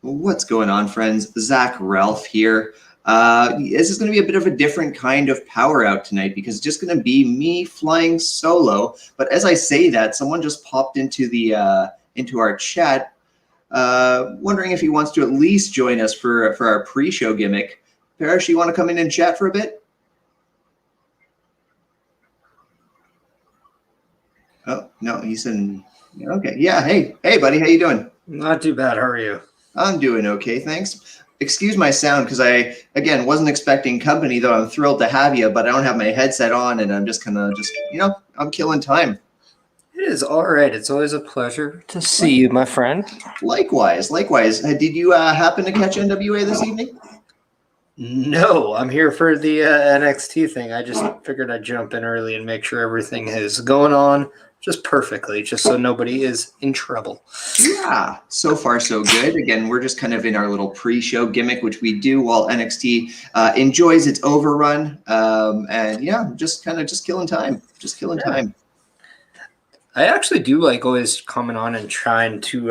What's going on, friends? Zach Ralph here. This is going to be a bit of a different kind of power out tonight because it's just going to be me flying solo. But as I say that, someone just popped into the into our chat, wondering if he wants to at least join us for our pre-show gimmick. Parrish, you want to come in and chat for a bit? Oh no, he's in. Okay, yeah. Hey, buddy, how you doing? Not too bad. How are you? I'm doing okay, thanks. Excuse my sound because I, again, wasn't expecting company, though I'm thrilled to have you, but I don't have my headset on and I'm just kind of I'm killing time. It is all right. It's always a pleasure to see you, my friend. Likewise. Did you happen to catch NWA this evening? No, I'm here for the NXT thing. I just figured I'd jump in early and make sure everything is going on just perfectly, just so nobody is in trouble. Yeah, so far so good. Again, we're just kind of in our little pre-show gimmick, which we do while NXT enjoys its overrun. And yeah, just killing time. Time. I actually do like always coming on and trying to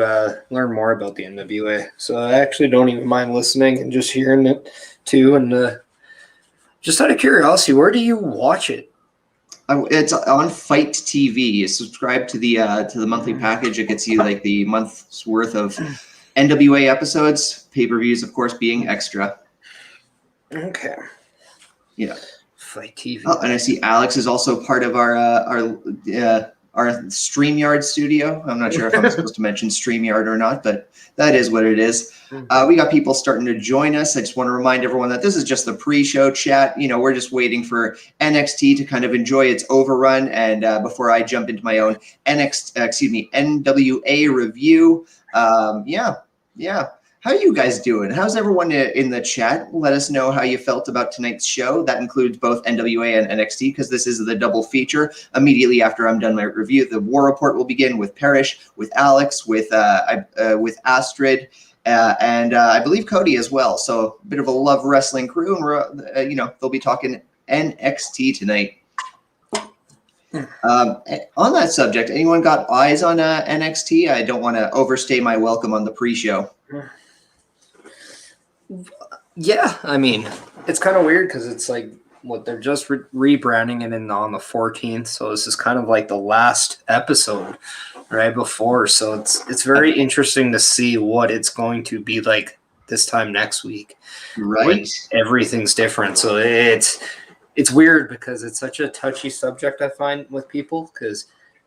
learn more about the NWA. So I actually don't even mind listening and just hearing it too. And just out of curiosity, where do you watch it? It's on Fight TV. You subscribe to the monthly package. It gets you like the month's worth of NWA episodes, pay-per-views, of course, being extra. Okay. Yeah. Fight TV. Oh, and I see Alex is also part of our StreamYard studio. I'm not sure if I'm supposed to mention StreamYard or not, but that is what it is. We got people starting to join us. I just want to remind everyone that this is just the pre-show chat. You know, we're just waiting for NXT to kind of enjoy its overrun. And before I jump into my own NWA review, yeah. How are you guys doing? How's everyone in the chat? Let us know how you felt about tonight's show. That includes both NWA and NXT because this is the double feature. Immediately after I'm done my review, the War Report will begin with Parrish, with Alex, with Astrid, and I believe Cody as well. So a bit of a love wrestling crew, and we're they'll be talking NXT tonight. On that subject, anyone got eyes on NXT? I don't want to overstay my welcome on the pre-show. Yeah, I mean, it's kind of weird because it's like they're just rebranding it on the 14th, so this is kind of like the last episode right before. So it's very interesting to see what it's going to be like this time next week. Right, everything's different, so it's weird because it's such a touchy subject. I find with people because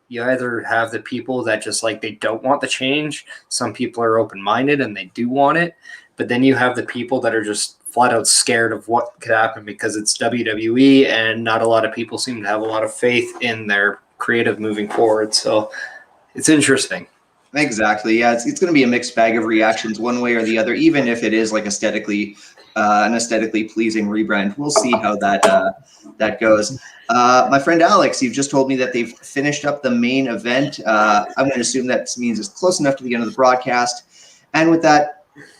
you either have the people that just like they don't want the change. Some people are open-minded and they do want it. But then you have the people that are just flat out scared of what could happen because it's WWE and not a lot of people seem to have a lot of faith in their creative moving forward. So it's interesting. Exactly. Yeah, it's going to be a mixed bag of reactions one way or the other, even if it is like an aesthetically pleasing rebrand. We'll see how that goes. My friend Alex, you've just told me that they've finished up the main event. I'm going to assume that means it's close enough to the end of the broadcast. And with that,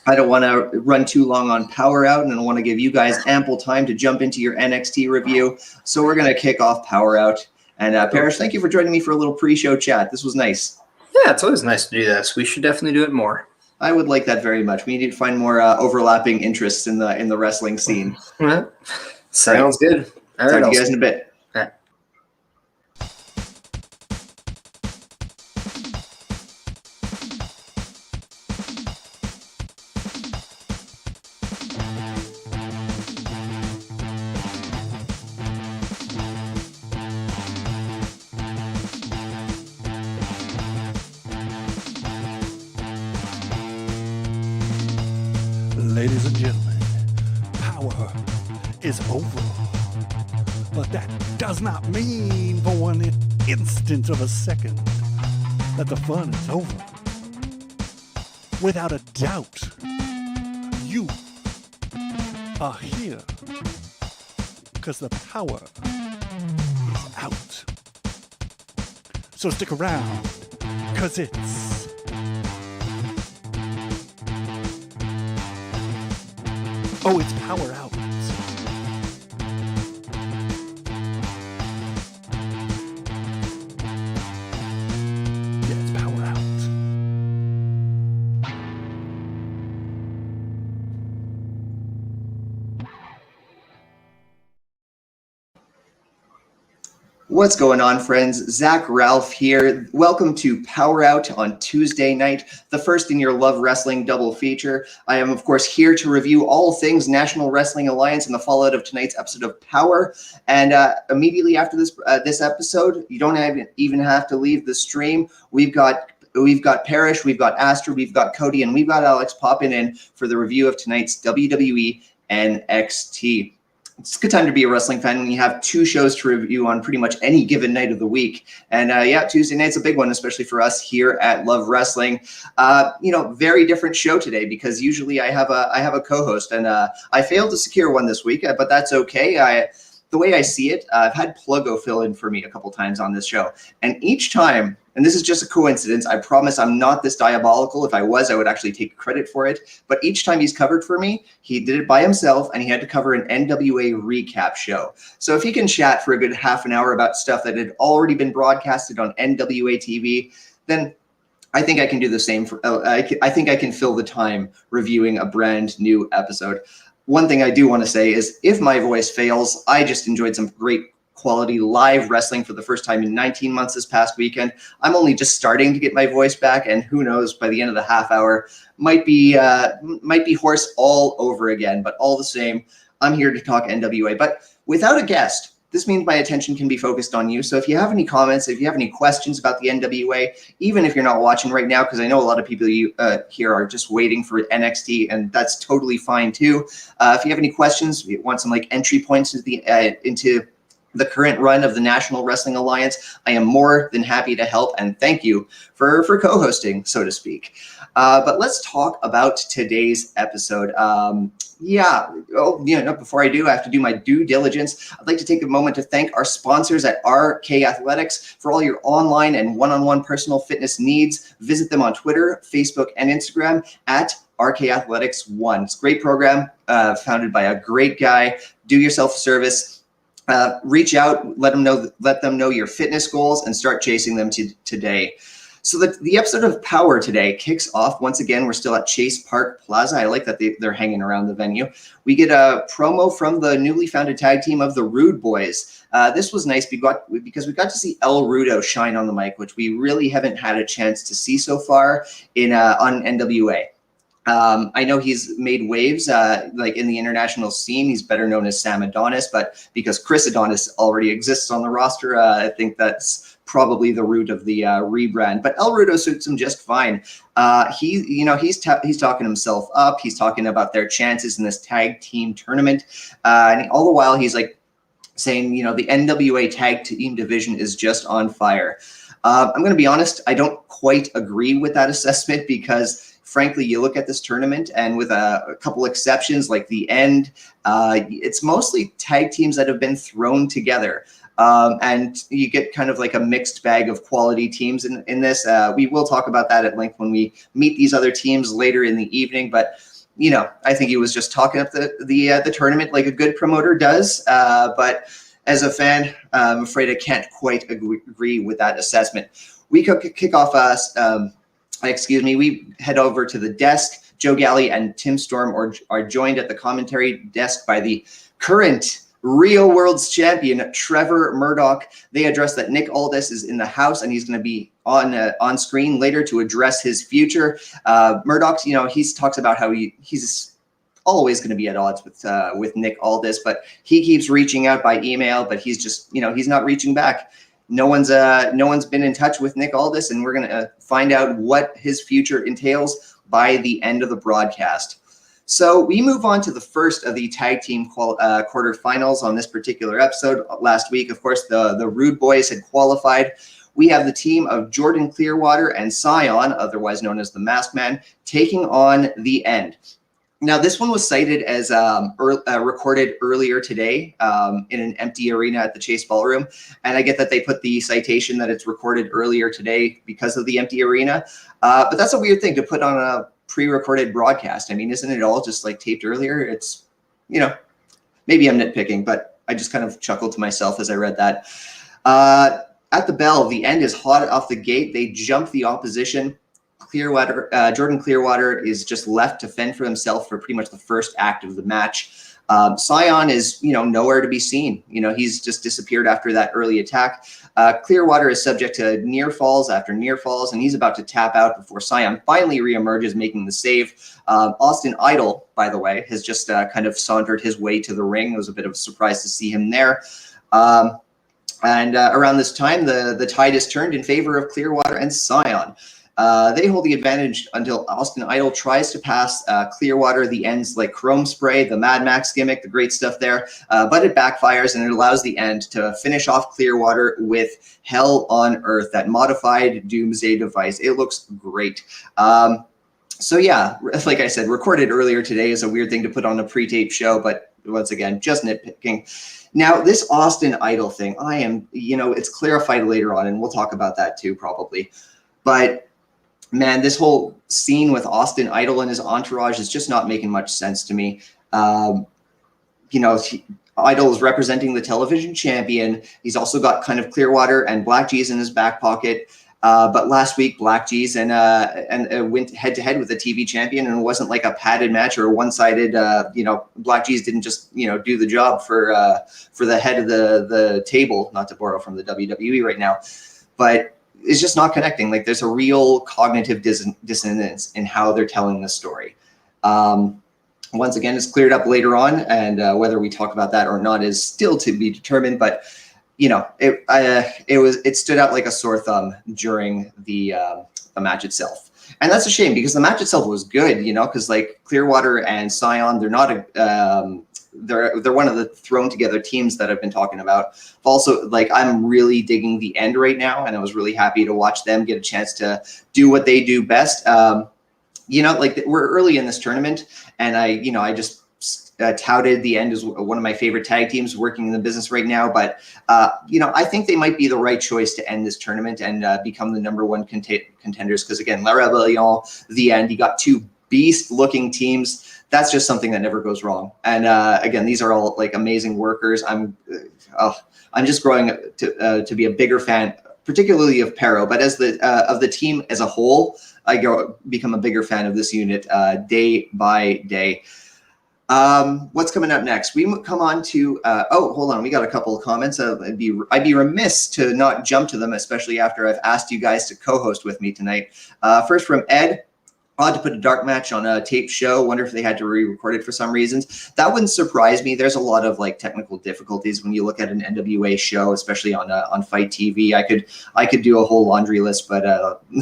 I don't want to run too long on Powerrrout, and I want to give you guys ample time to jump into your NXT review. So we're going to kick off Powerrrout. And Parrish, thank you for joining me for a little pre-show chat. This was nice. Yeah, it's always nice to do this. We should definitely do it more. I would like that very much. We need to find more overlapping interests in the wrestling scene. Sounds good. All right, talk to you guys in a bit. Ladies and gentlemen, power is over. But that does not mean for one instant of a second that the fun is over. Without a doubt, you are here because the power is out. So stick around, because it's Power Out. Yeah, it's Power Out. What's going on, friends? Zach Ralph here. Welcome to Powerrrout on Tuesday night, the first in your Love Wrestling double feature. I am, of course, here to review all things National Wrestling Alliance and the fallout of tonight's episode of Powerrr. And immediately after this episode, you don't even have to leave the stream. We've got Parrish, we've got Astrid, we've got Cody, and we've got Alex popping in for the review of tonight's WWE NXT. It's a good time to be a wrestling fan when you have two shows to review on pretty much any given night of the week. And yeah, Tuesday night's a big one, especially for us here at Love Wrestling. Very different show today because usually I have a co-host, and I failed to secure one this week, but that's okay. The way I see it, I've had Pluggo fill in for me a couple times on this show, and each time, and this is just a coincidence, I promise I'm not this diabolical. If I was, I would actually take credit for it. But each time he's covered for me, he did it by himself, and he had to cover an NWA recap show. So if he can chat for a good half an hour about stuff that had already been broadcasted on NWA TV, then I think I can do the same. I think I can fill the time reviewing a brand new episode. One thing I do want to say is if my voice fails, I just enjoyed some great quality live wrestling for the first time in 19 months this past weekend. I'm only just starting to get my voice back, and who knows, by the end of the half hour, might be hoarse all over again. But all the same, I'm here to talk NWA. But without a guest, this means my attention can be focused on you. So if you have any comments, if you have any questions about the NWA, even if you're not watching right now, because I know a lot of people here are just waiting for NXT, and that's totally fine too. If you have any questions, you want some entry points into the current run of the National Wrestling Alliance, I am more than happy to help, and thank you for co-hosting, so to speak. But let's talk about today's episode. Before I do, I have to do my due diligence. I'd like to take a moment to thank our sponsors at RK Athletics for all your online and one-on-one personal fitness needs. Visit them on Twitter, Facebook, and Instagram at RK Athletics 1. It's a great program founded by a great guy. Do yourself a service. Reach out, let them know your fitness goals, and start chasing them today. So the episode of Powerrr today kicks off. Once again, we're still at Chase Park Plaza. I like that they're hanging around the venue. We get a promo from the newly founded tag team of the Rude Boys. This was nice because we got to see El Rudo shine on the mic, which we really haven't had a chance to see so far on NWA. I know he's made waves in the international scene. He's better known as Sam Adonis, but because Chris Adonis already exists on the roster, I think that's probably the root of the rebrand. But El Rudo suits him just fine. He's talking himself up. He's talking about their chances in this tag team tournament, and all the while he's saying, the NWA tag team division is just on fire. I'm going to be honest, I don't quite agree with that assessment because, frankly, you look at this tournament, and with a couple exceptions like the end, it's mostly tag teams that have been thrown together. And you get kind of a mixed bag of quality teams in this. We will talk about that at length when we meet these other teams later in the evening. But, I think he was just talking up the tournament like a good promoter does. But as a fan, I'm afraid I can't quite agree with that assessment. We kick off we head over to the desk. Joe Galley and Tim Storm are joined at the commentary desk by the current Real World's champion, Trevor Murdoch. They address that Nick Aldis is in the house, and he's going to be on screen later to address his future. Murdoch, he talks about how he's always going to be at odds with Nick Aldis, but he keeps reaching out by email, but he's just, he's not reaching back. No one's been in touch with Nick Aldis, and we're going to find out what his future entails by the end of the broadcast. So we move on to the first of the tag team quarterfinals on this particular episode. Last week, of course, the Rude Boys had qualified. We have the team of Jordan Clearwater and Scion, otherwise known as the Masked Man, taking on The End. Now, this one was cited as recorded earlier today in an empty arena at the Chase Ballroom. And I get that they put the citation that it's recorded earlier today because of the empty arena. But that's a weird thing to put on a pre-recorded broadcast. I mean, isn't it all just taped earlier? It's, maybe I'm nitpicking, but I just kind of chuckled to myself as I read that. At the bell, The End is hot off the gate. They jump the opposition. Jordan Clearwater is just left to fend for himself for pretty much the first act of the match. Scion is, nowhere to be seen. He's just disappeared after that early attack. Clearwater is subject to near falls after near falls, and he's about to tap out before Scion finally reemerges, making the save. Austin Idol, by the way, has just kind of sauntered his way to the ring. It was a bit of a surprise to see him there. And around this time, the tide is turned in favor of Clearwater and Scion. They hold the advantage until Austin Idol tries to pass Clearwater. The ends like Chrome Spray, the Mad Max gimmick, the great stuff there. But it backfires, and it allows the end to finish off Clearwater with Hell on Earth, that modified Doomsday device. It looks great. So yeah, like I said, recorded earlier today is a weird thing to put on a pre-tape show, but once again, just nitpicking. Now, this Austin Idol thing, it's clarified later on, and we'll talk about that too, probably. But man, this whole scene with Austin Idol and his entourage is just not making much sense to me. Idol is representing the television champion. He's also got kind of Clearwater and Black G's in his back pocket. But last week, Black G's and went head to head with the TV champion, and it wasn't like a padded match or a one-sided. Black G's didn't just do the job for the head of the table. Not to borrow from the WWE right now, but it's just not connecting. Like, there's a real cognitive dissonance in how they're telling the story. Once again, it's cleared up later on, and whether we talk about that or not is still to be determined. But it stood out like a sore thumb during the match itself, and that's a shame because the match itself was good. Because like Clearwater and Scion, they're not they're one of the thrown together teams that I've been talking about. Also, like, I'm really digging the end right now, and I was really happy to watch them get a chance to do what they do best. Like, we're early in this tournament, and I just touted the end as one of my favorite tag teams working in the business right now. But, I think they might be the right choice to end this tournament and become the #1 contenders. Because again, La Rebellion, the end, you got two beast-looking teams. That's just something that never goes wrong. And again, these are all like amazing workers. I'm just growing to be a bigger fan, particularly of Powerrrout, but as of the team as a whole, I become a bigger fan of this unit day by day. What's coming up next? We come on to hold on, we got a couple of comments. I'd be remiss to not jump to them, especially after I've asked you guys to co-host with me tonight. First from Ed. Odd to put a dark match on a tape show. Wonder if they had to re-record it for some reasons. That wouldn't surprise me. There's a lot of like technical difficulties when you look at an NWA show, especially on Fight TV. I could do a whole laundry list, but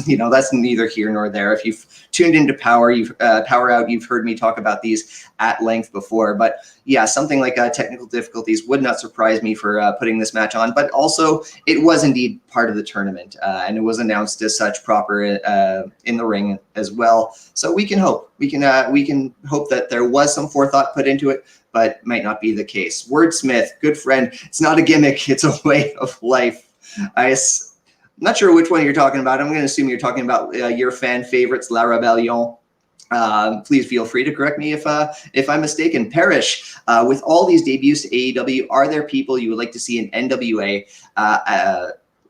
that's neither here nor there. If you've tuned into Powerrrout, you've heard me talk about these at length before. But yeah, something like technical difficulties would not surprise me for putting this match on. But also, it was indeed part of the tournament, and it was announced as such proper in the ring as well. So we can hope. We can hope that there was some forethought put into it, but might not be the case. Wordsmith, good friend. It's not a gimmick. It's a way of life. I'm not sure which one you're talking about. I'm going to assume you're talking about your fan favorites, La Rebellion. Please feel free to correct me if I'm mistaken. Parrish, with all these debuts to AEW, are there people you would like to see in NWA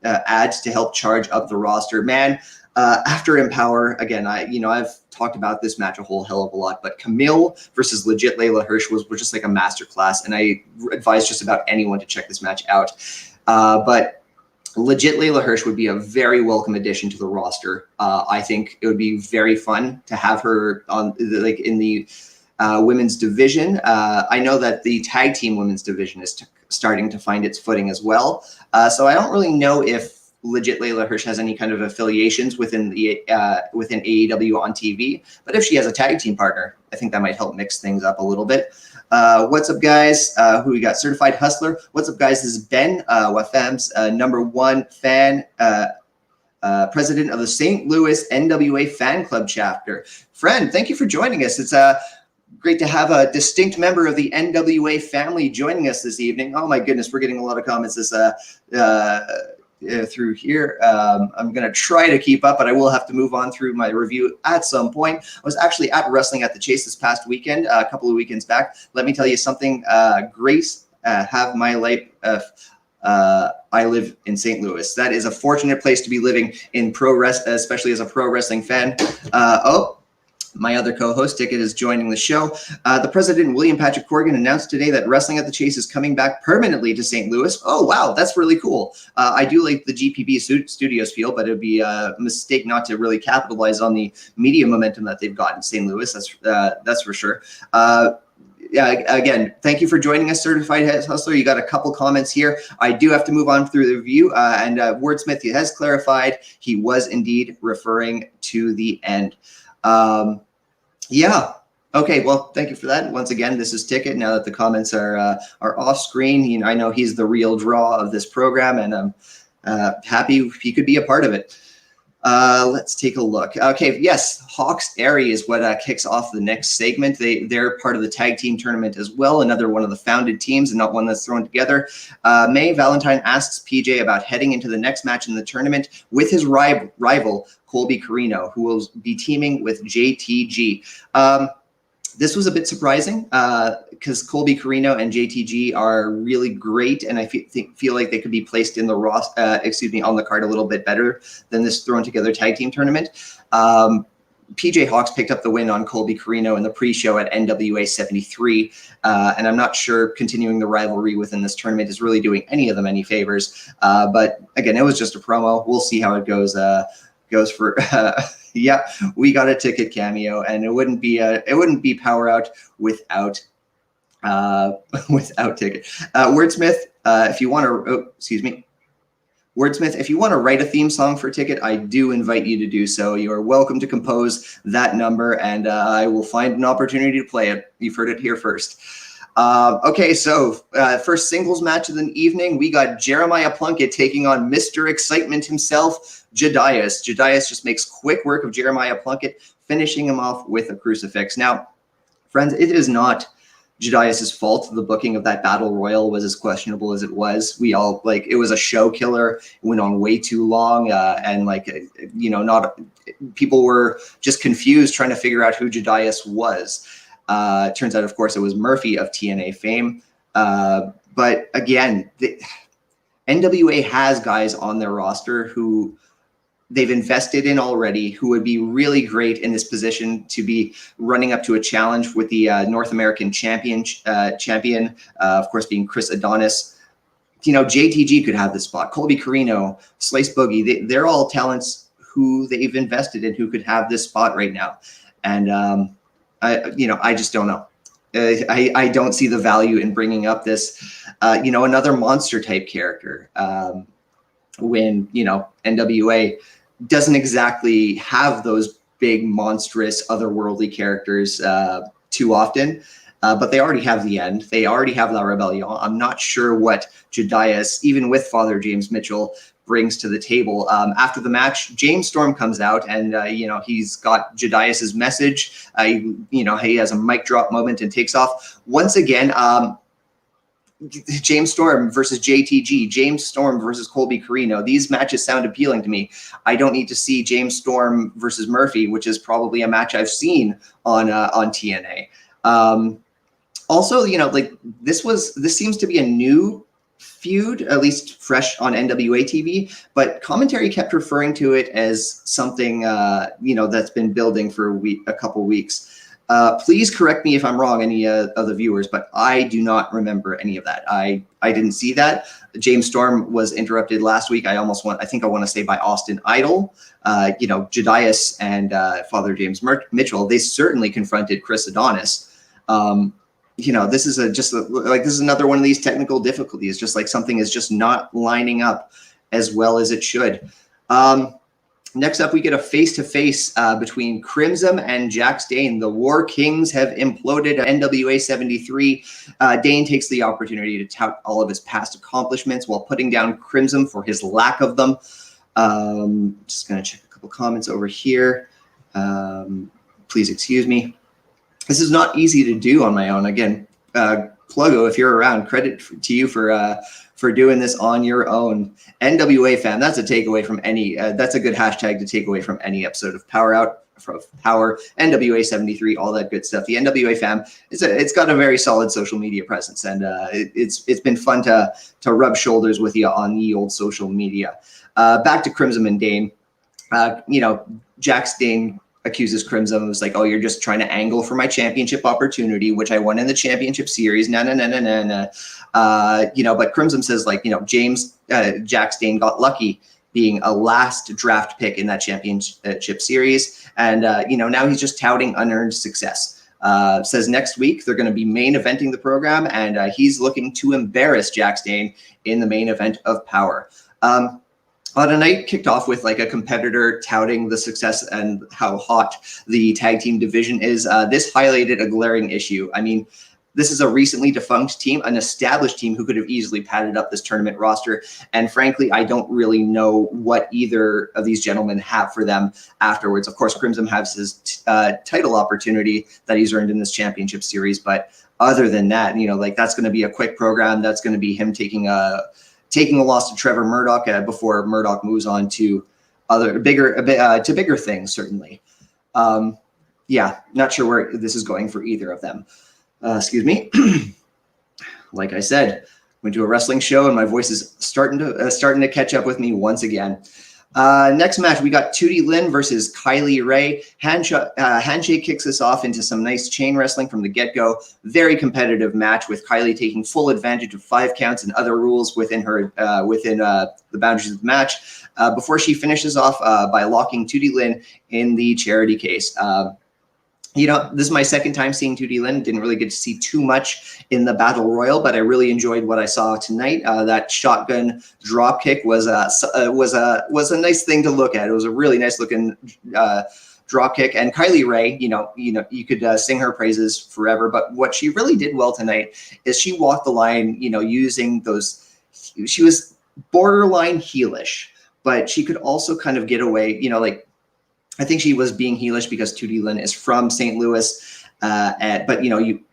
ads to help charge up the roster? Man, after Empower, again, I've talked about this match a whole hell of a lot, but Camille versus Legit Layla Hirsch was just like a masterclass, and I advise just about anyone to check this match out. But Legit Layla Hirsch would be a very welcome addition to the roster. I think it would be very fun to have her on, like, in the women's division. I know that the tag team women's division is starting to find its footing as well. So I don't really know if Legit Layla Hirsch has any kind of affiliations within AEW on TV, but if she has a tag team partner, I think that might help mix things up a little bit. What's up, guys? Who we got? Certified Hustler. What's up, guys? This is Ben, WFM's #1 fan, president of the St. Louis NWA fan club chapter. Friend, thank you for joining us. It's great to have a distinct member of the NWA family joining us this evening. Oh my goodness, we're getting a lot of comments through here. I'm going to try to keep up, but I will have to move on through my review at some point. I was actually at Wrestling at the Chase this past weekend, a couple of weekends back. Let me tell you something. Grace, have my life. I live in St. Louis. That is a fortunate place to be living in pro wrestling, especially as a pro wrestling fan. My other co-host, Ticket, is joining the show. The president, William Patrick Corgan, announced today that Wrestling at the Chase is coming back permanently to St. Louis. Oh, wow, that's really cool. I do like the GPB studios feel, but it would be a mistake not to really capitalize on the media momentum that they've got in St. Louis. That's for sure. Yeah, again, thank you for joining us, Certified Hustler. You got a couple comments here. I do have to move on through the review. And Wordsmith has clarified he was indeed referring to the end. Yeah. Okay. Well, thank you for that. Once again, this is Ticket. Now that the comments are off screen, I know he's the real draw of this program, and I'm happy he could be a part of it. Let's take a look. Okay, yes, Hawks Airy is what kicks off the next segment. They're part of the tag team tournament as well, another one of the founded teams and not one that's thrown together. May Valentine asks PJ about heading into the next match in the tournament with his rival, Colby Carino, who will be teaming with JTG. This was a bit surprising because Colby Carino and JTG are really great, and I feel like they could be placed in the on the card a little bit better than this thrown together tag team tournament. PJ Hawks picked up the win on Colby Carino in the pre-show at NWA 73, and I'm not sure continuing the rivalry within this tournament is really doing any of them any favors. But again, it was just a promo. We'll see how it goes for. Yeah, we got a Ticket cameo, and it wouldn't be Powerrrout without Ticket. Wordsmith, if you want to, Wordsmith, if you want to write a theme song for Ticket, I do invite you to do so. You are welcome to compose that number, and I will find an opportunity to play it. You've heard it here first. Okay, so first singles match of the evening, we got Jeremiah Plunkett taking on Mr. Excitement himself, Jedias. Jedias just makes quick work of Jeremiah Plunkett, finishing him off with a crucifix. Now, friends, it is not Jedias' fault. The booking of that battle royal was as questionable as it was. It was a show killer. It went on way too long, and people were just confused trying to figure out who Jedias was. Turns out, of course, it was Murphy of TNA fame. But again, the NWA has guys on their roster who they've invested in already, who would be really great in this position to be running up to a challenge with the North American champion, of course, being Chris Adonis. JTG could have this spot. Colby Carino, Slice Boogie, they're all talents who they've invested in who could have this spot right now. And, I just don't know. I don't see the value in bringing up this, another monster type character when, NWA doesn't exactly have those big, monstrous, otherworldly characters too often. But they already have the End. They already have La Rebellion. I'm not sure what Jedias, even with Father James Mitchell, brings to the table. After the match, James Storm comes out, and he's got Jedias's message. He has a mic drop moment and takes off. Once again, James Storm versus JTG, James Storm versus Colby Carino. These matches sound appealing to me. I don't need to see James Storm versus Murphy, which is probably a match I've seen on TNA. Also, this seems to be a new feud, at least fresh on NWA TV, but commentary kept referring to it as something, that's been building for a couple weeks. Please correct me if I'm wrong, any of the viewers, but I do not remember any of that. I didn't see that. James Storm was interrupted last week. I want to say by Austin Idol. Jedias and Father James Mitchell, they certainly confronted Chris Adonis. This is this is another one of these technical difficulties, just like something is just not lining up as well as it should. Next up, we get a face-to-face between Crimson and Jax Dane. The War Kings have imploded at NWA 73. Dane takes the opportunity to tout all of his past accomplishments while putting down Crimson for his lack of them. Just going to check a couple comments over here. Please excuse me. This is not easy to do on my own. Again, Pluggo, if you're around, credit to you for doing this on your own. NWA fam, that's a takeaway from any. That's a good hashtag to take away from any episode of Powerrrout, from Power, NWA 73, all that good stuff. The NWA fam it's got a very solid social media presence, and it's been fun to rub shoulders with you on the old social media. Back to Crimson and Dane. Jax Dane accuses Crimson. It was like, oh, you're just trying to angle for my championship opportunity, which I won in the championship series. No. But Crimson says, like, James Jack Stain got lucky being a last draft pick in that championship series. And, now he's just touting unearned success. Says next week they're going to be main eventing the program, and he's looking to embarrass Jack Stain in the main event of Powerrr. The night kicked off with like a competitor touting the success and how hot the tag team division is. This highlighted a glaring issue. I mean, this is a recently defunct team, an established team who could have easily padded up this tournament roster. And frankly, I don't really know what either of these gentlemen have for them afterwards. Of course, Crimson has his title opportunity that he's earned in this championship series. But other than that, that's going to be a quick program. That's going to be him taking a loss to Trevor Murdoch before Murdoch moves on to bigger things, certainly. Not sure where this is going for either of them. Excuse me. Like I said, went to a wrestling show and my voice is starting to catch up with me once again. Next match, we got Tootie Lynn versus Kylie Rae. Handshake kicks us off into some nice chain wrestling from the get-go. Very competitive match with Kylie taking full advantage of 5 counts and other rules within the boundaries of the match before she finishes off by locking Tootie Lynn in the charity case. This is my second time seeing Tootie Lynn. Didn't really get to see too much in the Battle Royal, but I really enjoyed what I saw tonight. That shotgun drop kick was a nice thing to look at. It was a really nice looking drop kick. And Kylie Rae, you could sing her praises forever, but what she really did well tonight is she walked the line, using those. She was borderline heelish, but she could also kind of get away, I think she was being heelish because Tootie Lynn is from St. Louis, but Kylie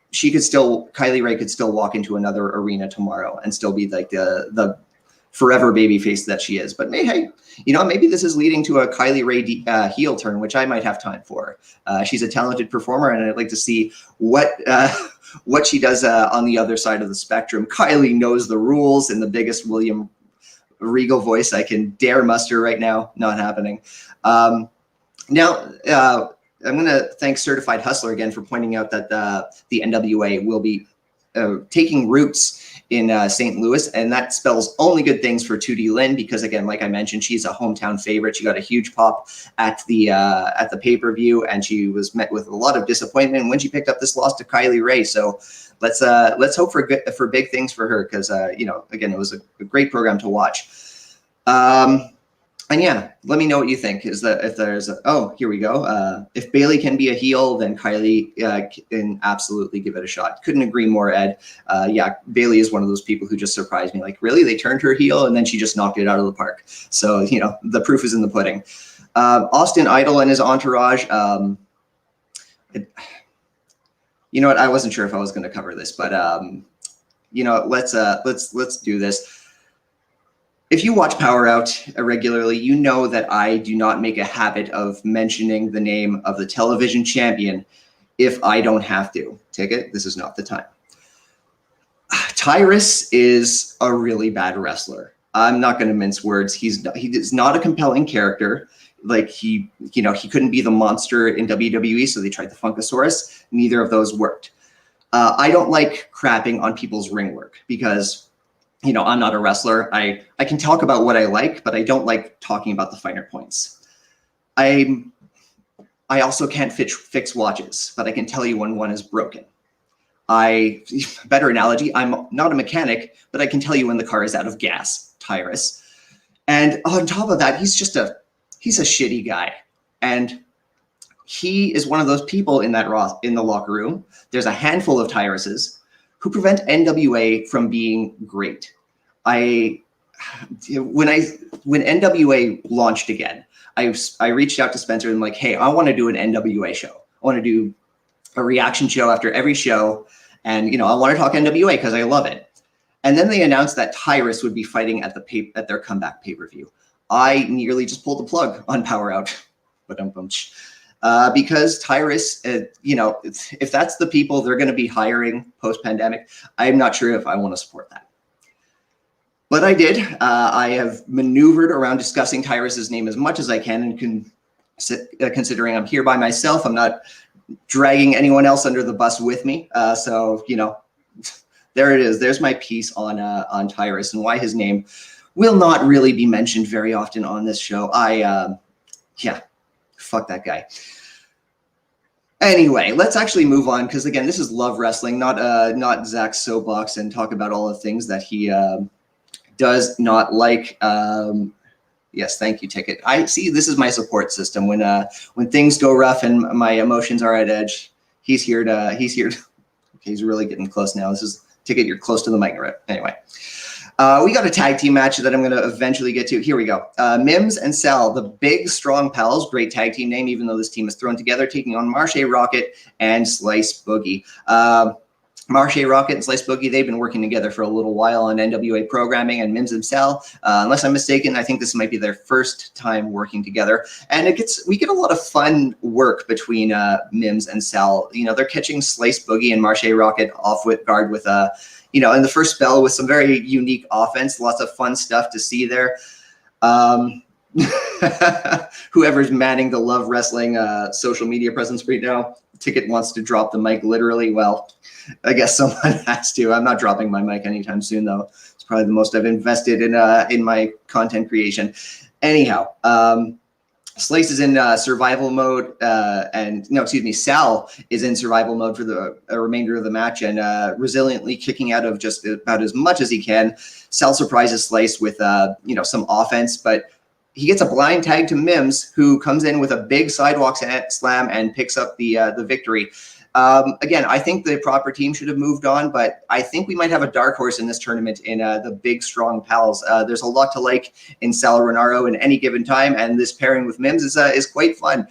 Rae could still walk into another arena tomorrow and still be like the forever baby face that she is. But maybe this is leading to a Kylie Rae heel turn, which I might have time for. She's a talented performer, and I'd like to see what she does on the other side of the spectrum. Kylie knows the rules in the biggest William Regal voice I can dare muster right now. Not happening. Now, I'm going to thank Certified Hustler again for pointing out that the NWA will be taking roots in St. Louis, and that spells only good things for Tootie Lynn because, again, like I mentioned, she's a hometown favorite. She got a huge pop at the pay-per-view, and she was met with a lot of disappointment when she picked up this loss to Kylie Rae. So let's hope for big things for her because again, it was a great program to watch. And yeah, let me know what you think. Is that if there's here we go. If Bayley can be a heel, then Kylie can absolutely give it a shot. Couldn't agree more, Ed. Bayley is one of those people who just surprised me. Like, really, they turned her heel and then she just knocked it out of the park. So the proof is in the pudding. Austin Idol and his entourage. You know what? I wasn't sure if I was going to cover this, but let's do this. If you watch Powerrrout regularly, you know that I do not make a habit of mentioning the name of the television champion if I don't have to. Take it. This is not the time. Tyrus is a really bad wrestler. I'm not going to mince words. He is not a compelling character. Like he couldn't be the monster in WWE, so they tried the Funkasaurus. Neither of those worked. I don't like crapping on people's ring work because I'm not a wrestler. I can talk about what I like, but I don't like talking about the finer points. I also can't fix watches, but I can tell you when one is broken. Better analogy, I'm not a mechanic, but I can tell you when the car is out of gas. Tyrus. And on top of that, he's a shitty guy. And he is one of those people in the locker room. There's a handful of Tyruses who prevent NWA from being great. When NWA launched again, I reached out to Spencer and like, hey, I want to do an NWA show. I want to do a reaction show after every show. And, I want to talk NWA because I love it. And then they announced that Tyrus would be fighting at their comeback pay-per-view. I nearly just pulled the plug on Powerrrout. Because Tyrus, if that's the people they're going to be hiring post-pandemic, I'm not sure if I want to support that. But I did. I have maneuvered around discussing Tyrus's name as much as I can and can considering I'm here by myself. I'm not dragging anyone else under the bus with me. So, you know, there it is. There's my piece on Tyrus and why his name will not really be mentioned very often on this show. Yeah, fuck that guy. Anyway, let's actually move on, because again, this is Love Wrestling, not Zach's soapbox, and talk about all the things that he does not like. Yes, thank you, Ticket. I see. This is my support system when things go rough and my emotions are at edge. He's here to. Okay, he's really getting close now. This is Ticket. You're close to the mic, right? Anyway. We got a tag team match that I'm going to eventually get to. Here we go. Mims and Sal, the Big Strong Pals, great tag team name, even though this team is thrown together, taking on Marche Rocket and Slice Boogie. Marche Rocket and Slice Boogie, they've been working together for a little while on NWA programming, and Mims and Sal, unless I'm mistaken, I think this might be their first time working together. And we get a lot of fun work between Mims and Sal. You know, they're catching Slice Boogie and Marche Rocket off with guard with you know, in the first spell with some very unique offense, lots of fun stuff to see there. Whoever's manning the Love Wrestling social media presence right now, Ticket wants to drop the mic literally. Well, I guess someone has to. I'm not dropping my mic anytime soon, though. It's probably the most I've invested in my content creation. Anyhow, Slice is in survival mode, Sal is in survival mode for the remainder of the match and resiliently kicking out of just about as much as he can. Sal surprises Slice with some offense, but he gets a blind tag to Mims, who comes in with a big sidewalk slam and picks up the victory. Again, I think the proper team should have moved on, but I think we might have a dark horse in this tournament in the Big Strong Pals. There's a lot to like in Sal Renaro in any given time, and this pairing with Mims is quite fun.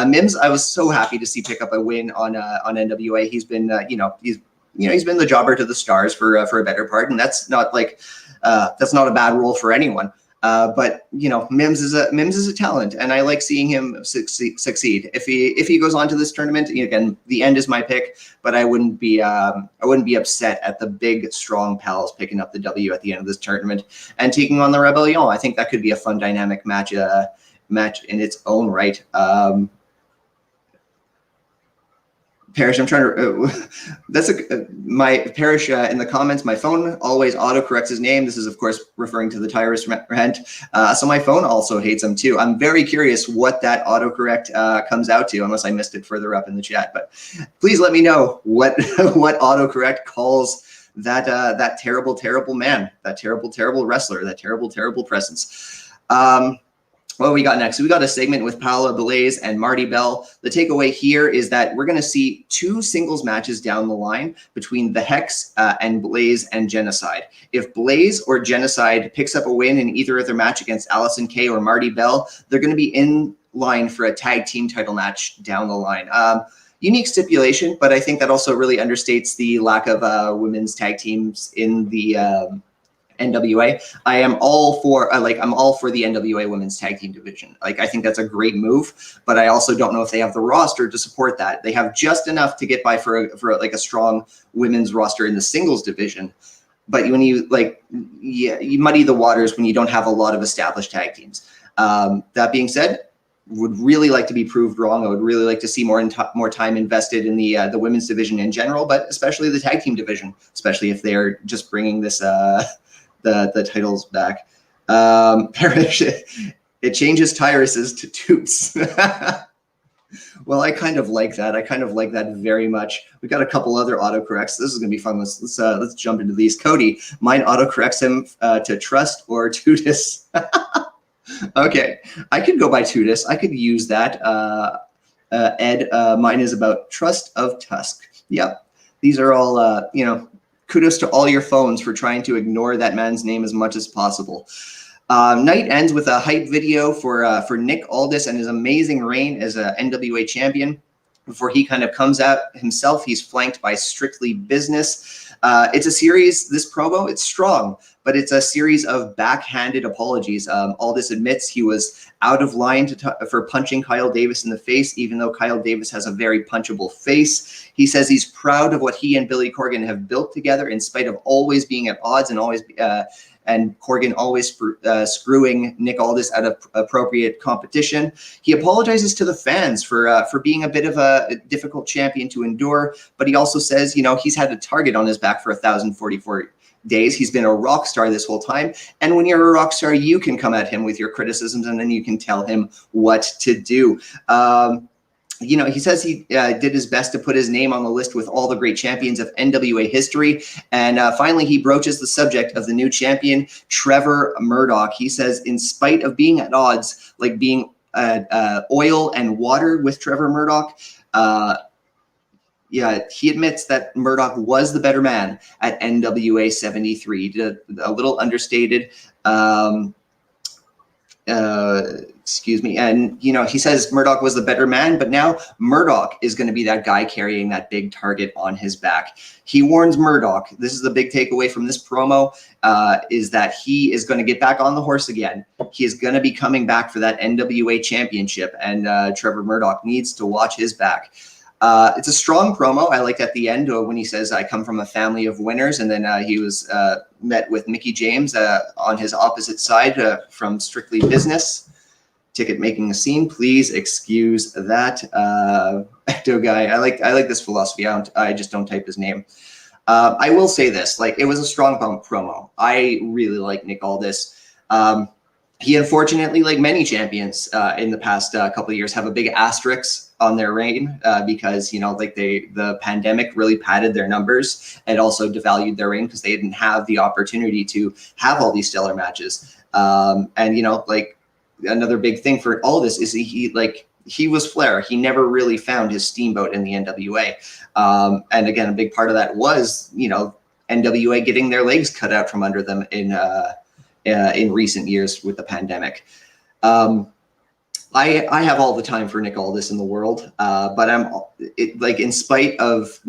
Mims, I was so happy to see pick up a win on NWA. He's been he's been the jobber to the stars for a better part, and that's not a bad role for anyone. But you know, Mims is a talent, and I like seeing him succeed. If he goes on to this tournament, again, the end is my pick, but I wouldn't be upset at the Big Strong Pals picking up the W at the end of this tournament and taking on the Rebellion. I think that could be a fun dynamic match in its own right. Parrish, I'm trying to, my Parrish in the comments, my phone always autocorrects his name. This is, of course, referring to the Tyrus rant. So my phone also hates him too. I'm very curious what that autocorrect comes out to, unless I missed it further up in the chat. But please let me know what autocorrect calls that terrible, terrible man, that terrible, terrible wrestler, that terrible, terrible presence. What we got next? We got a segment with Paola Blaze and Marty Bell. The takeaway here is that we're going to see two singles matches down the line between the Hex and Blaze and Genocide. If Blaze or Genocide picks up a win in either of their match against Allison Kay or Marty Bell, they're going to be in line for a tag team title match down the line. Unique stipulation, but I think that also really understates the lack of women's tag teams in the NWA. I am all for I'm all for the NWA women's tag team division. I think that's a great move, but I also don't know if they have the roster to support that. They have just enough to get by for a strong women's roster in the singles division. But when you you muddy the waters when you don't have a lot of established tag teams. That being said, would really like to be proved wrong. I would really like to see more time invested in the women's division in general, but especially the tag team division, especially if they're just bringing this the titles back. Parrish, it changes Tyrus's to Toots. Well, I kind of like that. I kind of like that very much. We got a couple other autocorrects. This is gonna be fun. Let's jump into these. Cody, mine autocorrects him to Trust or Tootus. Okay, I could go by Tootus. I could use that. Ed, mine is about Trust of Tusk. Yep, these are all kudos to all your phones for trying to ignore that man's name as much as possible. Night ends with a hype video for Nick Aldis and his amazing reign as a NWA champion. Before he kind of comes out himself, he's flanked by Strictly Business. It's a series, this promo, it's strong, but it's a series of backhanded apologies. Aldis admits he was out of line for punching Kyle Davis in the face, even though Kyle Davis has a very punchable face. He says he's proud of what he and Billy Corgan have built together in spite of always being at odds and always and Corgan always screwing Nick Aldis out of appropriate competition. He apologizes to the fans for being a bit of a difficult champion to endure, but he also says, he's had a target on his back for 1,044 days. He's been a rock star this whole time. And when you're a rock star, you can come at him with your criticisms and then you can tell him what to do. He says he did his best to put his name on the list with all the great champions of NWA history. And finally, he broaches the subject of the new champion, Trevor Murdoch. He says, in spite of being at odds, like being oil and water with Trevor Murdoch, he admits that Murdoch was the better man at NWA 73. A little understated. Excuse me. And, he says Murdoch was the better man, but now Murdoch is going to be that guy carrying that big target on his back. He warns Murdoch, this is the big takeaway from this promo, is that he is going to get back on the horse again. He is going to be coming back for that NWA championship, and Trevor Murdoch needs to watch his back. It's a strong promo. I liked at the end when he says, I come from a family of winners. And then he was met with Mickey James on his opposite side from Strictly Business. Ticket making a scene. Please excuse that. Ecto guy. I like this philosophy. I just don't type his name. I will say this, it was a strong promo. I really like Nick Aldis. He unfortunately, like many champions in the past couple of years, have a big asterisk on their reign because the pandemic really padded their numbers and also devalued their reign because they didn't have the opportunity to have all these stellar matches. Another big thing for all this is he was Flair. He never really found his steamboat in the NWA. And again, a big part of that was NWA getting their legs cut out from under them in recent years with the pandemic. I have all the time for Nick Aldis in the world, but in spite of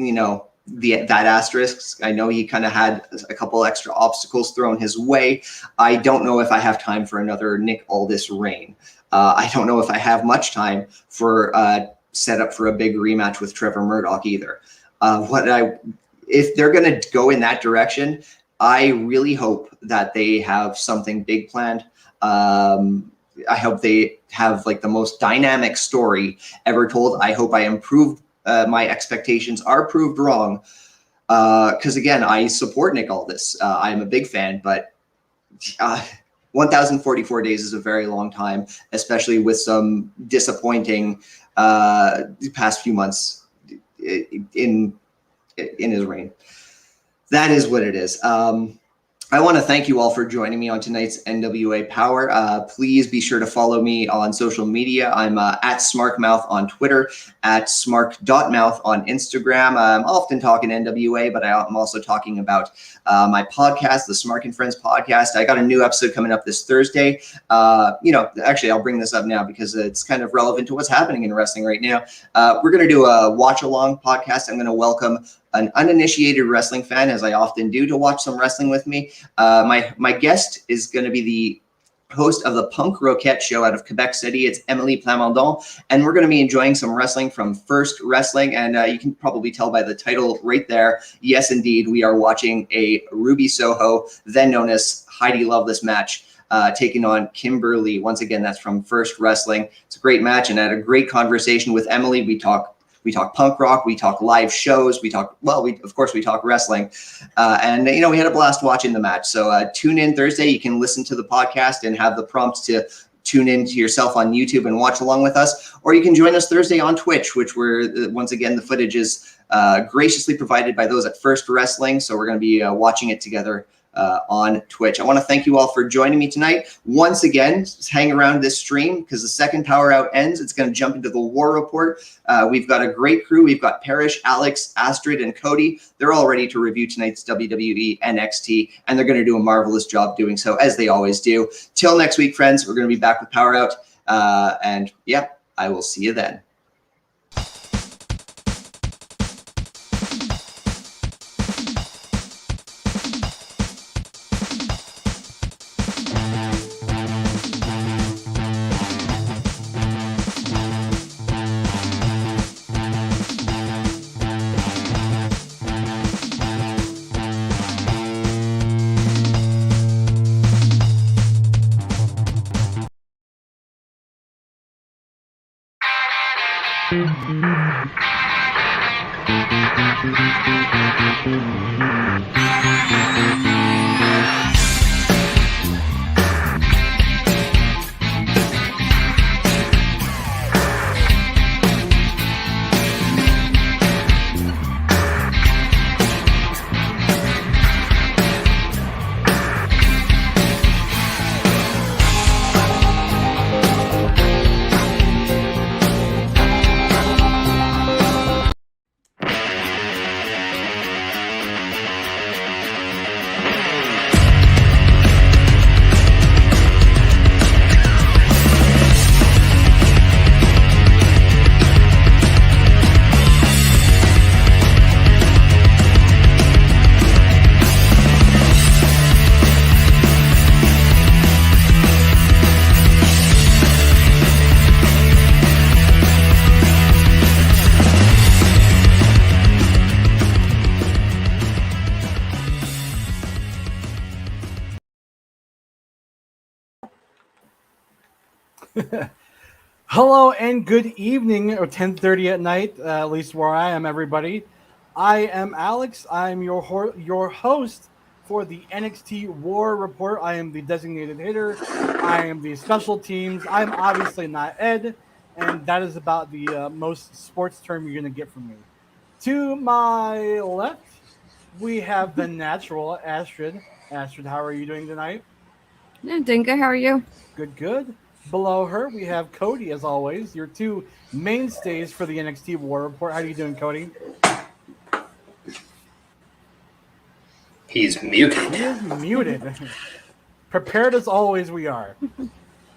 that asterisk, I know he kind of had a couple extra obstacles thrown his way. I don't know if I have time for another Nick Aldis reign. I don't know if I have much time for set up for a big rematch with Trevor Murdoch either. If they're going to go in that direction, I really hope that they have something big planned. I hope they have the most dynamic story ever told. I hope I improved. My expectations are proved wrong. Because again, I support Nick Aldis. I'm a big fan, but 1,044 days is a very long time, especially with some disappointing past few months in his reign. That is what it is. I want to thank you all for joining me on tonight's NWA Powerrr. Please be sure to follow me on social media. I'm at SmarkMouth on Twitter, at smark.mouth on Instagram. I'm often talking NWA, but I'm also talking about my podcast, the Smark and Friends podcast. I got a new episode coming up this Thursday. Actually, I'll bring this up now because it's kind of relevant to what's happening in wrestling right now. We're going to do a watch-along podcast. I'm going to welcome an uninitiated wrestling fan, as I often do, to watch some wrestling with me. My guest is going to be the host of the Punk Roquette show out of Quebec City. It's Emily Plamondon, and we're going to be enjoying some wrestling from First Wrestling, and you can probably tell by the title right there. Yes, indeed, we are watching a Ruby Soho, then known as Heidi Lovelace match, taking on Kimberly. Once again, that's from First Wrestling. It's a great match, and I had a great conversation with Emily. We talk punk rock, we talk live shows, we talk wrestling. And we had a blast watching the match. So tune in Thursday. You can listen to the podcast and have the prompts to tune in to yourself on YouTube and watch along with us. Or you can join us Thursday on Twitch, which once again, the footage is graciously provided by those at First Wrestling. So we're going to be watching it together on Twitch. I want to thank you all for joining me tonight. Once again, just hang around this stream because the second Powerrrout ends. It's going to jump into the War Report. We've got a great crew. We've got Parrish, Alex, Astrid, and Cody. They're all ready to review tonight's WWE NXT, and they're going to do a marvelous job doing so, as they always do. Till next week, friends, we're going to be back with Powerrrout. And yeah, I will see you then. Hello and good evening, or 10:30 at night, at least where I am, everybody. I am Alex. I'm your host for the NXT War Report. I am the designated hitter. I am the special teams. I'm obviously not Ed, and that is about the most sports term you're going to get from me. To my left, we have the natural Astrid. Astrid, how are you doing tonight? I'm doing good. How are you? Good, good. Below her, we have Cody, as always. Your two mainstays for the NXT War Report. How are you doing, Cody? He's muted. He is muted. Prepared as always we are.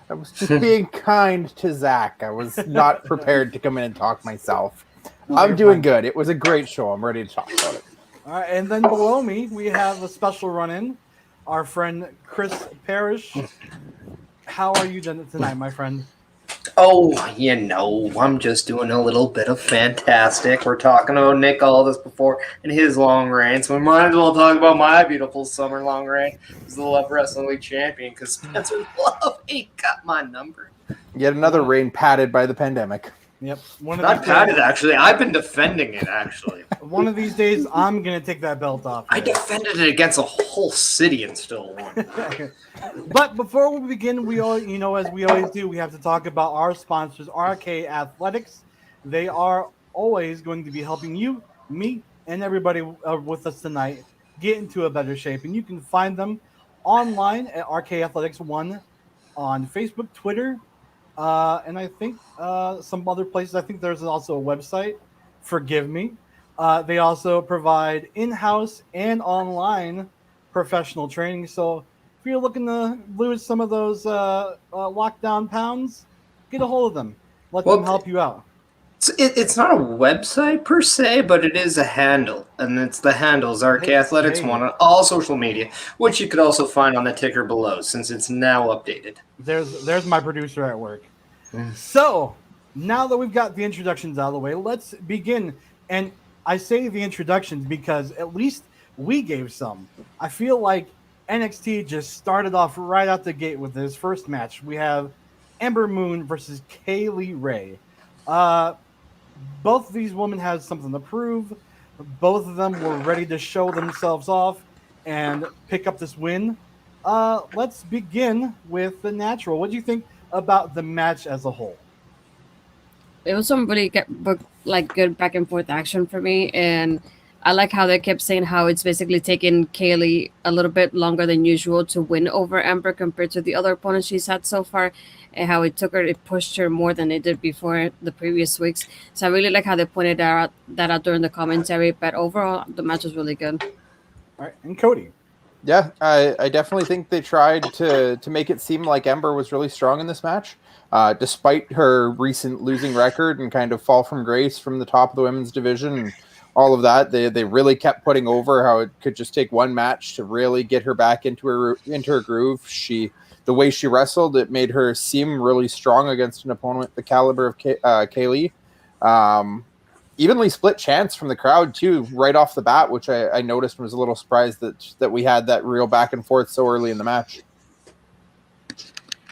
I was just being kind to Zach. I was not prepared to come in and talk myself. I'm doing good. It was a great show. I'm ready to talk about it. All right, and then below me, we have a special run-in. Our friend Chris Parrish. How are you tonight, my friend? Oh, I'm just doing a little bit of fantastic. We're talking about Nick Aldis before and his long reign, so we might as well talk about my beautiful summer long reign as the Love Wrestling League champion, because Spencer Love ain't got my number. Yet another reign padded by the pandemic. Yep. Not padded, actually. I've been defending it, actually. One of these days, I'm going to take that belt off. I defended it against a whole city and still won. But before we begin, we all, as we always do, we have to talk about our sponsors, RK Athletics. They are always going to be helping you, me, and everybody with us tonight get into a better shape. And you can find them online at RK Athletics 1 on Facebook, Twitter, and I think some other places. I think there's also a website. Forgive me. They also provide in-house and online professional training. So if you're looking to lose some of those lockdown pounds, get a hold of them. Let them help you out. It's not a website per se, but it is a handle. And it's the handles RK Athletics 1 on all social media, which you could also find on the ticker below since it's now updated. There's my producer at work. So now that we've got the introductions out of the way, let's begin. And I say the introductions because at least we gave some. I feel like NXT just started off right out the gate with this first match. We have Ember Moon versus Kaylee Ray. Both of these women had something to prove. Both of them were ready to show themselves off and pick up this win. Let's begin with the natural. What do you think about the match as a whole? It was some really good back and forth action for me, and I like how they kept saying how it's basically taken Kaylee a little bit longer than usual to win over Ember compared to the other opponents she's had so far, and how it pushed her more than it did before the previous weeks. So I really like how they pointed that out during the commentary, but overall the match was really good. All right, and Cody. Yeah, I definitely think they tried to make it seem like Ember was really strong in this match. Despite her recent losing record and kind of fall from grace from the top of the women's division and all of that, they really kept putting over how it could just take one match to really get her back into her groove. The way she wrestled, it made her seem really strong against an opponent the caliber of Kaylee. Evenly split chants from the crowd too, right off the bat, which I noticed and was a little surprised that we had that real back and forth so early in the match.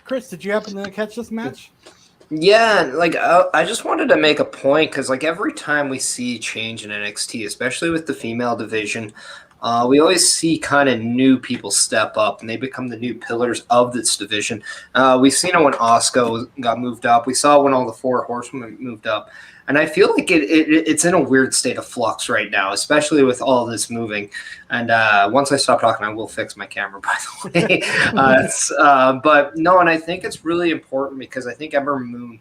Chris, did you happen to catch this match? Yeah, like I just wanted to make a point because like every time we see change in NXT, especially with the female division, we always see kind of new people step up and they become the new pillars of this division. We've seen it when Asuka got moved up. We saw it when all the four horsewomen moved up. And I feel like it's in a weird state of flux right now, especially with all this moving. And once I stop talking, I will fix my camera, by the way. But no, and I think it's really important because I think Ember Moon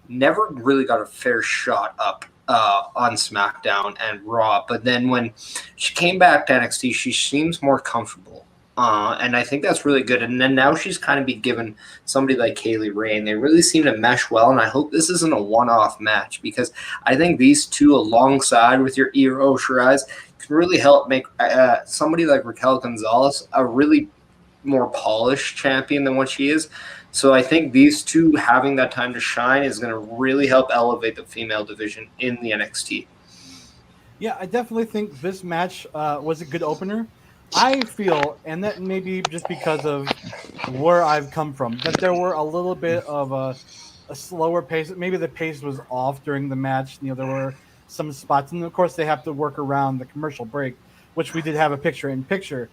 never really got a fair shot up on SmackDown and Raw. But then when she came back to NXT, she seems more comfortable. And I think that's really good. And then now she's kind of been given somebody like Kaylee Ray, and they really seem to mesh well. And I hope this isn't a one-off match because I think these two, alongside with your Io Shirai, can really help make somebody like Raquel Gonzalez a really more polished champion than what she is. So I think these two having that time to shine is going to really help elevate the female division in the NXT. Yeah, I definitely think this match was a good opener. I feel, and that maybe just because of where I've come from, that there were a little bit of a slower pace. Maybe the pace was off during the match. There were some spots, and of course they have to work around the commercial break, which we did have a picture-in-picture.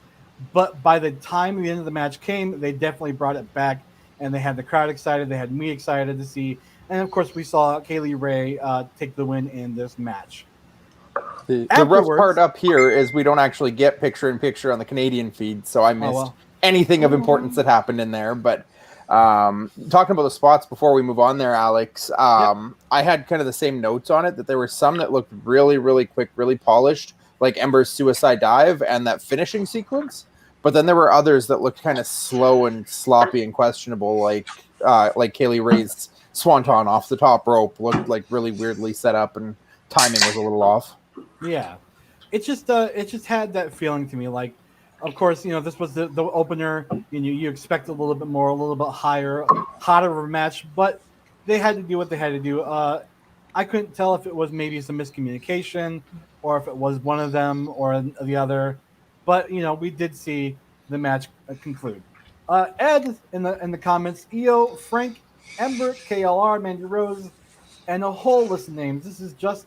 But by the time the end of the match came, they definitely brought it back, and they had the crowd excited. They had me excited to see, and of course we saw Kaylee Ray take the win in this match. The rough part up here is we don't actually get picture-in-picture on the Canadian feed, so I missed anything of importance that happened in there. But talking about the spots before we move on there, Alex, I had kind of the same notes on it, that there were some that looked really, really quick, really polished, like Ember's suicide dive and that finishing sequence. But then there were others that looked kind of slow and sloppy and questionable, like Kaylee Ray's swanton off the top rope looked like really weirdly set up and timing was a little off. Yeah, it just had that feeling to me. Like, of course, this was the opener. You expect a little bit more, a little bit higher, hotter of a match, but they had to do what they had to do. I couldn't tell if it was maybe some miscommunication or if it was one of them or the other, but we did see the match conclude. Ed in the comments, EO, Frank, Ember, KLR, Mandy Rose, and a whole list of names. This is just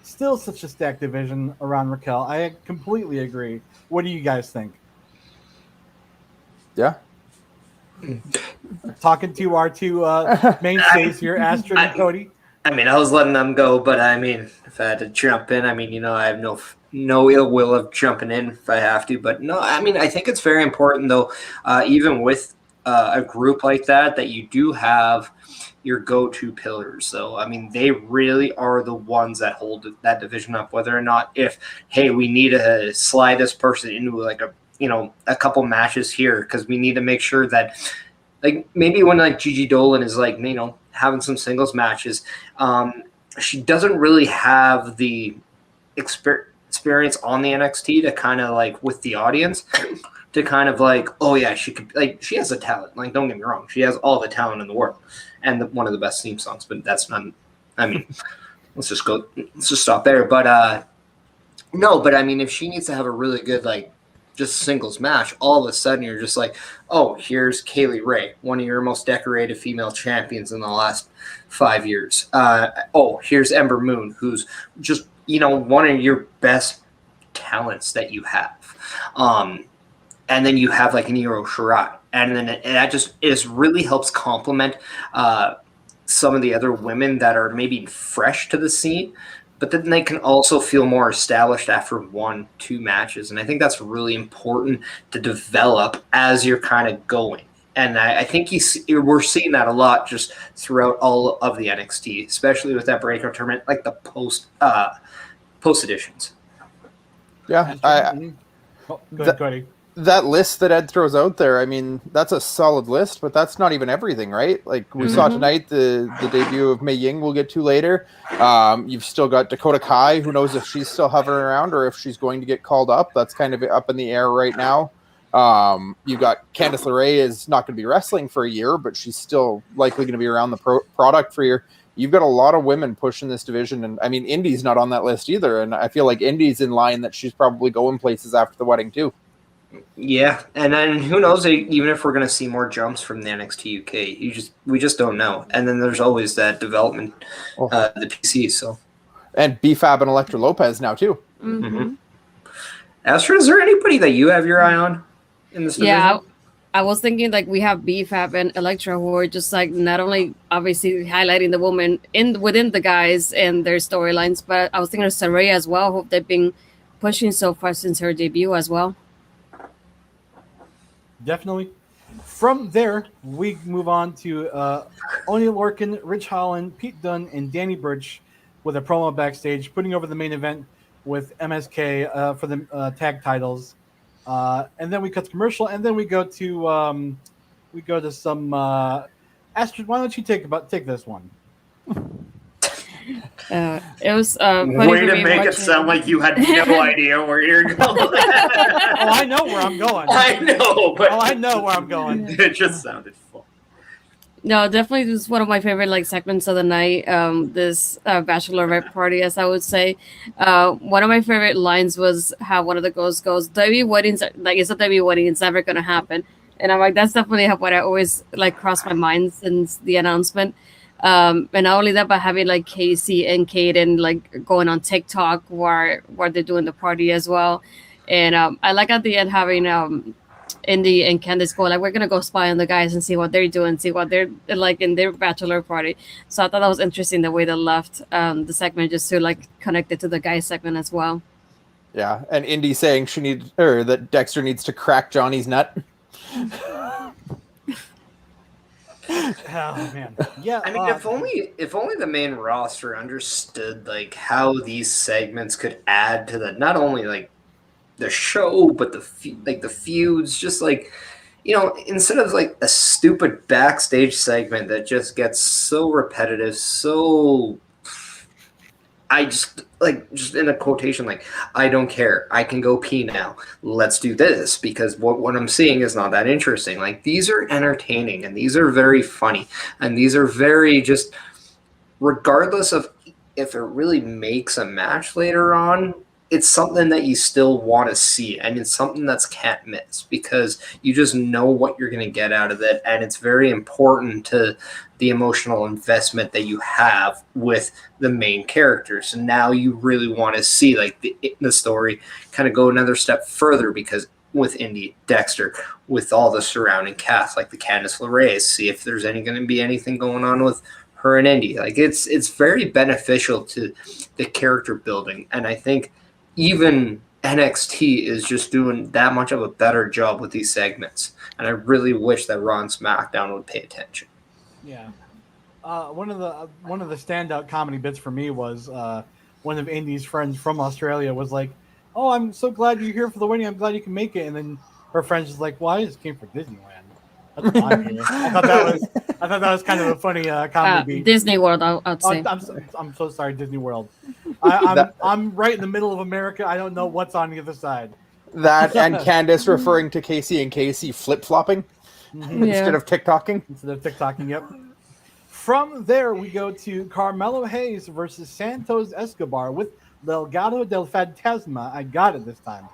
still such a stacked division around Raquel. I completely agree. What do you guys think? Yeah. Talking to our two mainstays here, Astrid and Cody. I mean, I was letting them go, but I mean, if I had to jump in, I mean, I have no ill will of jumping in if I have to. But no, I mean, I think it's very important, though, even with a group like that you do have your go-to pillars. So, I mean, they really are the ones that hold that division up, whether or not hey, we need to slide this person into like a couple matches here because we need to make sure that, like, maybe when like Gigi Dolan is like, having some singles matches, she doesn't really have the experience on the NXT to kind of like with the audience to kind of like, oh yeah, she could, like, she has a talent. Like, don't get me wrong, she has all the talent in the world and one of the best theme songs. But that's not. I mean, let's just stop there. But no, but I mean, if she needs to have a really good like just singles match, all of a sudden you're just like, oh, here's Kaylee Ray, one of your most decorated female champions in the last 5 years. Oh, here's Ember Moon, who's just one of your best talents that you have. And then you have like an Io Shirai. And then it really helps complement some of the other women that are maybe fresh to the scene, but then they can also feel more established after 1-2 matches. And I think that's really important to develop as you're kind of going. And I think we're seeing that a lot just throughout all of the NXT, especially with that breakout tournament, like the post editions. Yeah. Go ahead, Cody. That list that Ed throws out there, I mean, that's a solid list, but that's not even everything, right? Like we saw tonight, the debut of Mei Ying we'll get to later. You've still got Dakota Kai, who knows if she's still hovering around or if she's going to get called up. That's kind of up in the air right now. You've got Candice LeRae is not going to be wrestling for a year, but she's still likely going to be around the product for a year. You've got a lot of women pushing this division, and I mean, Indy's not on that list either, and I feel like Indy's in line that she's probably going places after the wedding too. Yeah, and then who knows? Even if we're going to see more jumps from the NXT UK, we just don't know. And then there's always that development, the PC. So, and BFAB and Electra Lopez now too. Mm-hmm. Astrid, is there anybody that you have your eye on in this division? Yeah, I was thinking like we have BFAB and Electra who are just like not only obviously highlighting the women within the guys and their storylines, but I was thinking of Saraya as well, who they've been pushing so far since her debut as well. Definitely. From there, we move on to Oni Lorcan, Rich Holland, Pete Dunne, and Danny Burch with a promo backstage, putting over the main event with MSK for the tag titles. And then we cut to commercial, and then we go to some Astrid. Why don't you take this one? It was funny way for to me make it watching- sound like you had no idea where you're going. Oh, I know where I'm going. I know, but Oh, I know where I'm going. it just sounded fun. No, definitely this is one of my favorite like segments of the night. This bachelorette party, as I would say. One of my favorite lines was how one of the girls goes, "W weddings, like it's a W wedding, it's never gonna happen." And I'm like, that's definitely what I always like crossed my mind since the announcement. And not only that, but having like Casey and Kaden like going on TikTok while they're doing the party as well. And I like at the end having Indy and Candice go like, we're gonna go spy on the guys and see what they're doing, see what they're like in their bachelor party. So I thought that was interesting the way they left the segment just to like connect it to the guys segment as well. Yeah, and Indy saying that Dexter needs to crack Johnny's nut. Oh man, yeah. I mean, if only the main roster understood like how these segments could add to the not only like the show but the feuds, just like, you know, instead of like a stupid backstage segment that just gets so repetitive, so I just in a quotation, like, I don't care. I can go pee now. Let's do this because what I'm seeing is not that interesting. Like, these are entertaining and these are very funny and these are very just, regardless of if it really makes a match later on, it's something that you still want to see, and it's something that's can't miss because you just know what you're going to get out of it, and it's very important to the emotional investment that you have with the main characters. And now you really want to see like the story kind of go another step further, because with Indy, Dexter, with all the surrounding cast, like the Candice LeRae, see if there's going to be anything going on with her and Indy. Like, it's very beneficial to the character building, and I think even NXT is just doing that much of a better job with these segments. And I really wish that Raw and SmackDown would pay attention. Yeah. One of the standout comedy bits for me was one of Indy's friends from Australia was like, "Oh, I'm so glad you're here for the wedding. I'm glad you can make it." And then her friend's just like, "Well, I just came for Disneyland. That's why I'm here." I thought that was kind of a funny comedy beat. Disney World, I'd say. I'm so sorry, Disney World. I'm right in the middle of America. I don't know what's on the other side. That and Candice referring to Casey and Casey flip-flopping instead of TikToking. Instead of TikToking, yep. From there, we go to Carmelo Hayes versus Santos Escobar with Legado del Fantasma. I got it this time.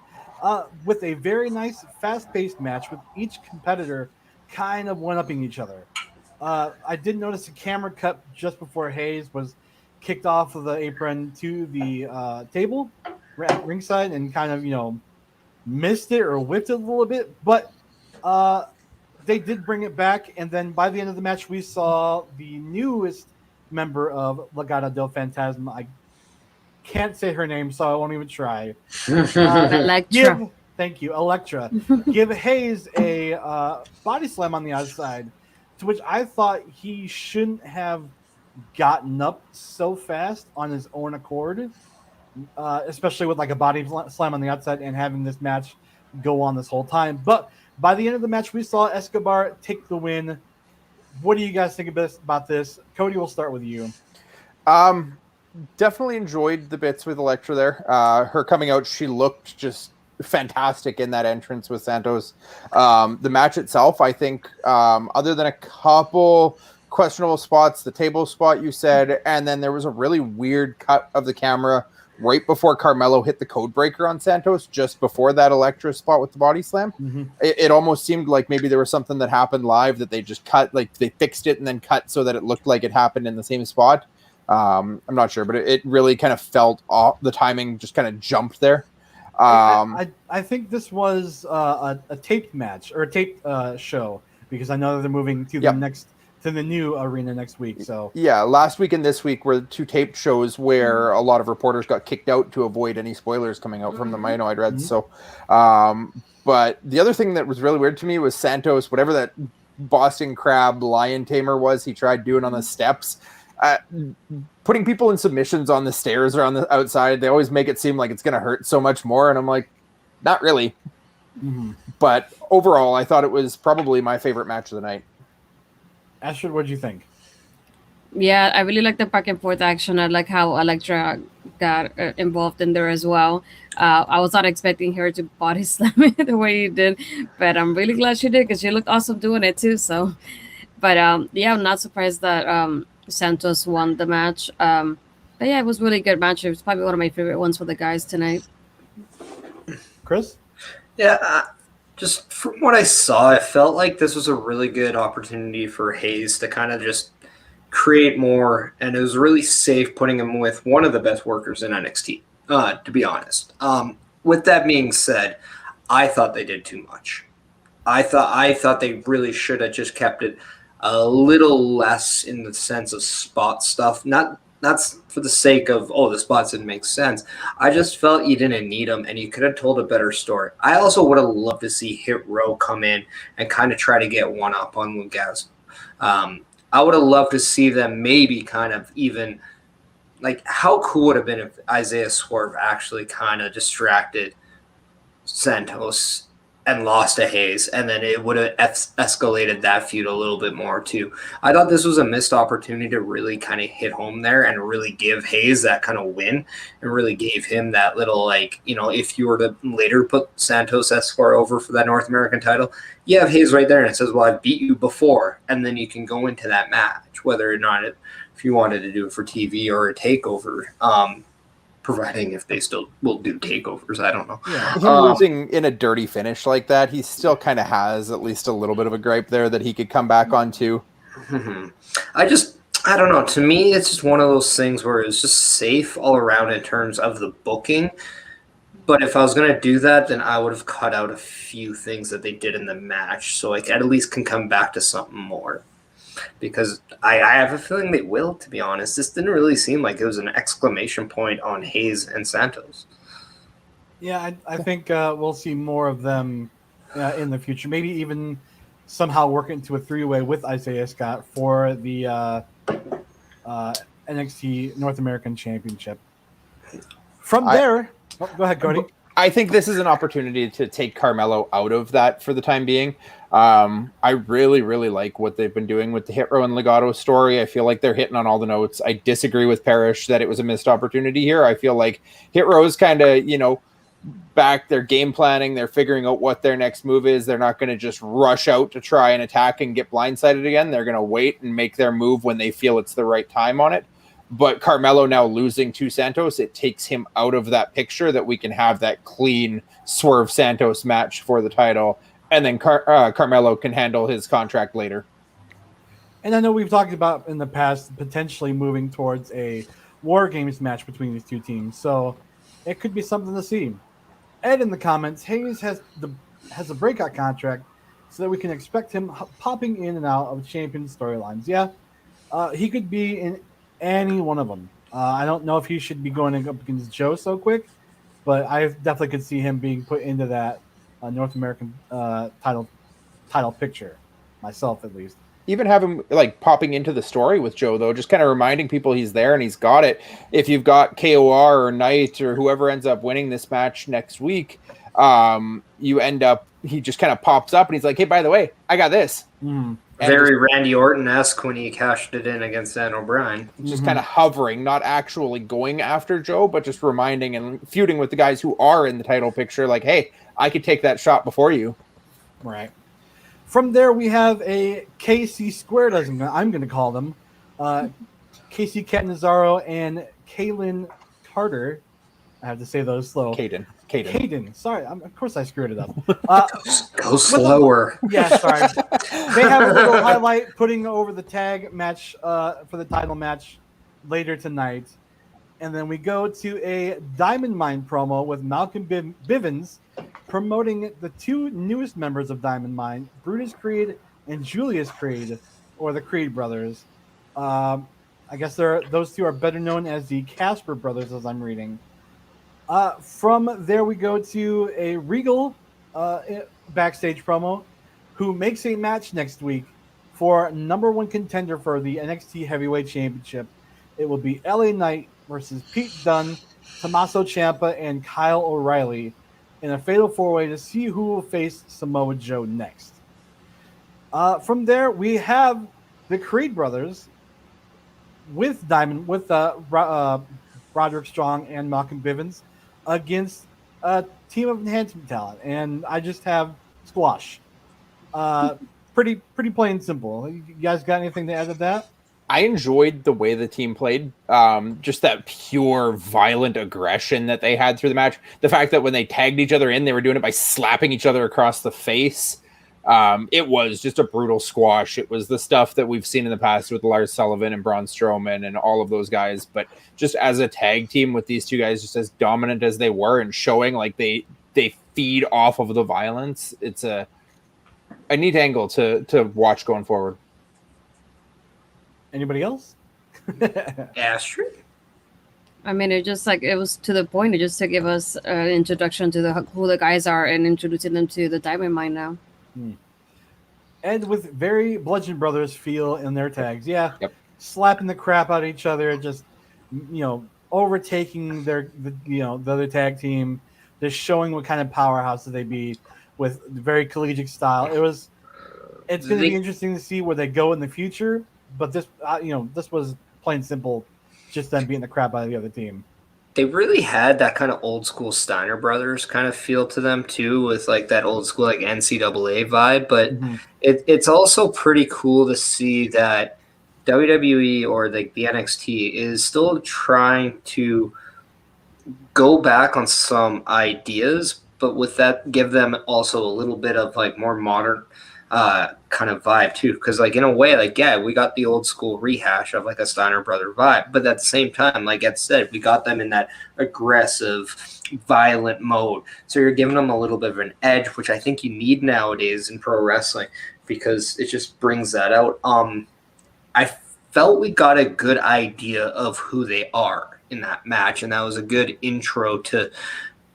With a very nice, fast-paced match with each competitor kind of one-upping each other. I did notice a camera cut just before Hayes was kicked off of the apron to the table at ringside and kind of, missed it or whipped it a little bit. But they did bring it back. And then by the end of the match, we saw the newest member of Legado del Fantasma. I can't say her name, so I won't even try. Electra. Thank you, Electra. Give Hayes a body slam on the outside, to which I thought he shouldn't have gotten up so fast on his own accord, especially with like a body slam on the outside and having this match go on this whole time. But by the end of the match, we saw Escobar take the win. What do you guys think about this? Cody, we'll start with you. Definitely enjoyed the bits with Electra there. Her coming out, she looked just fantastic in that entrance with Santos. The match itself, I think, other than a couple questionable spots, the table spot you said, and then there was a really weird cut of the camera right before Carmelo hit the code breaker on Santos, just before that Electra spot with the body slam. Mm-hmm. It almost seemed like maybe there was something that happened live that they just cut, like they fixed it and then cut so that it looked like it happened in the same spot. I'm not sure, but it really kind of felt off. The timing just kind of jumped there. I think this was a taped match or a taped show, because I know that they're moving to the new arena next week. So yeah, last week and this week were 2 taped shows where a lot of reporters got kicked out to avoid any spoilers coming out from them. I know I'd read. So, but the other thing that was really weird to me was Santos, whatever that Boston Crab lion tamer was, he tried doing on the steps. Putting people in submissions on the stairs or on the outside, they always make it seem like it's going to hurt so much more. And I'm like, not really. Mm-hmm. But overall, I thought it was probably my favorite match of the night. Astrid, what did you think? Yeah, I really like the back and forth action. I like how Electra got involved in there as well. I was not expecting her to body slam it the way you did, but I'm really glad she did, because she looked awesome doing it too. So, but yeah, I'm not surprised that Santos won the match. But yeah, it was a really good match. It was probably one of my favorite ones for the guys tonight. Chris? Yeah, just from what I saw, I felt like this was a really good opportunity for Hayes to kind of just create more, and it was really safe putting him with one of the best workers in NXT, to be honest. With that being said, I thought they did too much. I thought they really should have just kept it a little less in the sense of spot stuff. Not for the sake of, the spots didn't make sense. I just felt you didn't need them, and you could have told a better story. I also would have loved to see Hit Row come in and kind of try to get one up on Lugaz. I would have loved to see them maybe kind of even, like, how cool would it have been if Isaiah Swerve actually kind of distracted Santos and lost to Hayes, and then it would have escalated that feud a little bit more too. I thought this was a missed opportunity to really kind of hit home there and really give Hayes that kind of win, and really gave him that little, like, if you were to later put Santos Escobar over for that North American title, you have Hayes right there and it says, well, I've beat you before, and then you can go into that match, whether or not if you wanted to do it for TV or a takeover. Providing if they still will do takeovers, I don't know. Yeah. Him losing in a dirty finish like that, he still kind of has at least a little bit of a gripe there that he could come back on to. Mm-hmm. I don't know. To me, it's just one of those things where it's just safe all around in terms of the booking. But if I was going to do that, then I would have cut out a few things that they did in the match, so I at least can come back to something more. Because I have a feeling they will, to be honest. This didn't really seem like it was an exclamation point on Hayes and Santos. Yeah, I think we'll see more of them in the future. Maybe even somehow work into a 3-way with Isaiah Scott for the NXT North American Championship. From there, go ahead, Cody. I think this is an opportunity to take Carmelo out of that for the time being. I really, really like what they've been doing with the Hit Row and Legato story. I feel like they're hitting on all the notes. I disagree with Parrish that it was a missed opportunity here. I feel like Hit Row's kind of, back, they're game planning. They're figuring out what their next move is. They're not going to just rush out to try and attack and get blindsided again. They're going to wait and make their move when they feel it's the right time on it. But Carmelo now losing to Santos, it takes him out of that picture that we can have that clean Swerve Santos match for the title. And then Carmelo can handle his contract later. And I know we've talked about in the past potentially moving towards a War Games match between these two teams. So it could be something to see. Ed in the comments, Hayes has a breakout contract so that we can expect him popping in and out of champion storylines. Yeah, he could be in any one of them. I don't know if he should be going up against Joe so quick, but I definitely could see him being put into that North American title picture, myself at least. Even have him like popping into the story with Joe, though, just kind of reminding people he's there and he's got it. If you've got KOR or Knight or whoever ends up winning this match next week, you end up, he just kind of pops up and he's like, hey, by the way, I got this. Very Randy Orton-esque when he cashed it in against Dan O'Brien. Just kind of hovering, not actually going after Joe, but just reminding and feuding with the guys who are in the title picture, like, hey, I could take that shot before you. Right. From there, we have a KC squared, as I'm going to call them. KC Catanzaro and Kaylin Carter I have to say those slow. Caden. Sorry, of course I screwed it up. Go slower. Yeah, sorry. They have a little highlight putting over the tag match for the title match later tonight. And then we go to a Diamond Mine promo with Malcolm Bivens promoting the two newest members of Diamond Mine, Brutus Creed and Julius Creed, or the Creed brothers. I guess those two are better known as the Casper brothers, as I'm reading. From there, we go to a Regal backstage promo, who makes a match next week for number one contender for the NXT Heavyweight Championship. It will be LA Knight versus Pete Dunne, Tommaso Ciampa, and Kyle O'Reilly in a fatal four-way to see who will face Samoa Joe next. From there, we have the Creed brothers with Roderick Strong and Malcolm Bivens against a team of enhancement talent, and I just have squash. Pretty plain and simple. You guys got anything to add to that? I enjoyed the way the team played. Just that pure violent aggression that they had through the match. The fact that when they tagged each other in, they were doing it by slapping each other across the face. It was just a brutal squash. It was the stuff that we've seen in the past with Lars Sullivan and Braun Strowman and all of those guys. But just as a tag team with these two guys, just as dominant as they were and showing like they feed off of the violence, it's a neat angle to watch going forward. Anybody else? Astrid? I mean, it was to the point. It just to give us an introduction to who the guys are and introducing them to the Diamond Mine now. And with very Bludgeon Brothers feel in their tags. Yeah. Yep. Slapping the crap out of each other, just, overtaking the other tag team, just showing what kind of powerhouse they be with very collegiate style. It's going to be interesting to see where they go in the future, but this was plain simple, just them beating the crap out of the other team. They really had that kind of old school Steiner Brothers kind of feel to them too, with like that old school like NCAA vibe. But it's also pretty cool to see that WWE or the NXT is still trying to go back on some ideas, but with that give them also a little bit of like more modern kind of vibe too, because like in a way, like we got the old school rehash of like a Steiner Brother vibe, but at the same time, like Ed said, we got them in that aggressive, violent mode. So you're giving them a little bit of an edge, which I think you need nowadays in pro wrestling because it just brings that out. I felt we got a good idea of who they are in that match, and that was a good intro to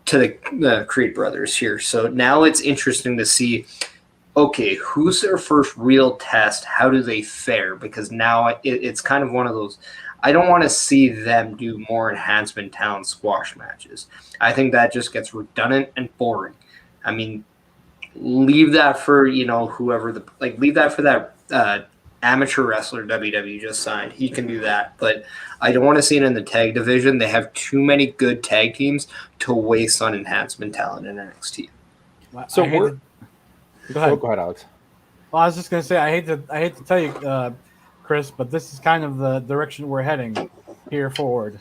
the Creed brothers here. So now it's interesting to see, okay, who's their first real test? How do they fare? Because now it's kind of one of those, I don't want to see them do more enhancement talent squash matches. I think that just gets redundant and boring. I mean, leave that for, whoever leave that for that amateur wrestler WWE just signed. He can do that. But I don't want to see it in the tag division. They have too many good tag teams to waste on enhancement talent in NXT. So Go ahead. Go ahead, Alex. Well, I was just going to say, I hate to tell you, Chris, but this is kind of the direction we're heading here forward.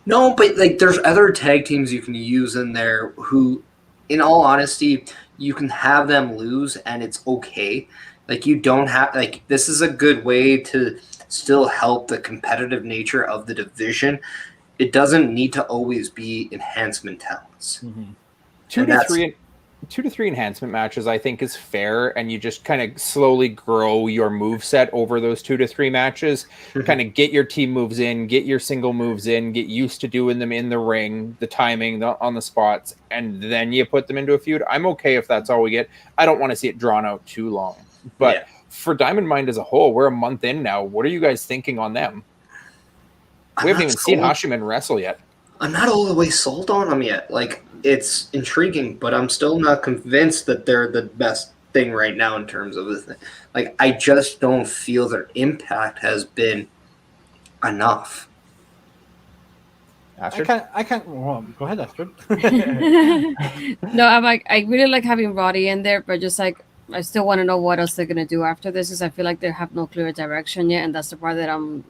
No, but there's other tag teams you can use in there who, in all honesty, you can have them lose and it's okay. You don't have this is a good way to still help the competitive nature of the division. It doesn't need to always be enhancement talents. Mm-hmm. Two to three enhancement matches, I think, is fair, and you just kind of slowly grow your move set over those 2 to 3 matches. Kind of get your team moves in, get your single moves in, get used to doing them in the ring, the timing, on the spots, and then you put them into a feud. I'm okay if that's all we get. I don't want to see it drawn out too long. But for Diamond Mine as a whole, we're a month in now. What are you guys thinking on them? We haven't even seen Hashiman wrestle yet. I'm not all the way sold on them yet. It's intriguing, but I'm still not convinced that they're the best thing right now in terms of the thing. I just don't feel their impact has been enough. Astrid? Well, go ahead, Astrid. No, I really like having Roddy in there, but just I still want to know what else they're gonna do after this, because I feel like they have no clear direction yet, and that's the part that I'm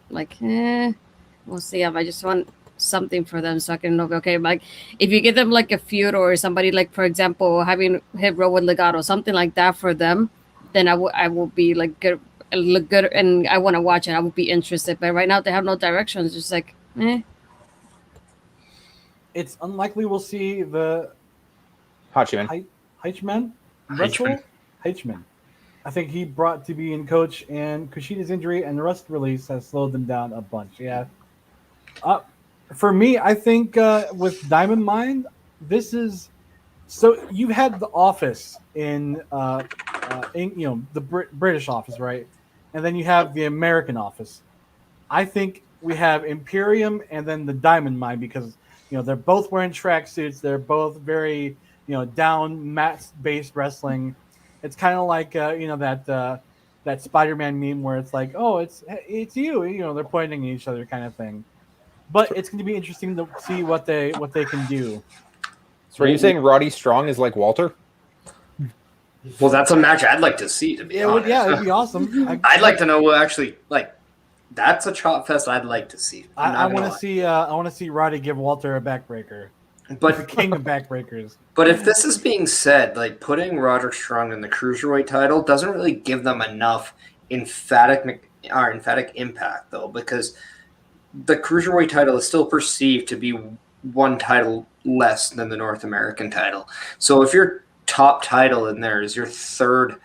we'll see. I just want something for them, so I can know, okay, like if you give them like a feud or somebody like, for example, having Hit Row with Legato, something like that for them, then I will be like good, look good, and I want to watch it. I would be interested. But right now they have no direction. It's just like, It's unlikely we'll see the Hachiman. Heichman wrestle. Heichman. I think he brought to be in coach, and Kushida's injury and the rust release has slowed them down a bunch. Yeah. For me, I think with Diamond Mine, this is so you've had the office in the British office, right? And then you have the American office. I think we have Imperium and then the Diamond Mine because they're both wearing tracksuits. They're both very down mat based wrestling. It's kind of like that Spider-Man meme where it's like, oh, it's you. They're pointing at each other, kind of thing. But it's going to be interesting to see what they can do. So are you saying Roddy Strong is like Walter? Well, that's a match I'd like to see. To be honest, it'd be awesome. I'd like to know what actually like. That's a chop fest I'd like to see. I want to see. I want to see Roddy give Walter a backbreaker. But the king of backbreakers. But if this is being said, like putting Roderick Strong in the cruiserweight title doesn't really give them enough emphatic impact, though, because the cruiserweight title is still perceived to be one title less than the North American title. So if your top title in there is your third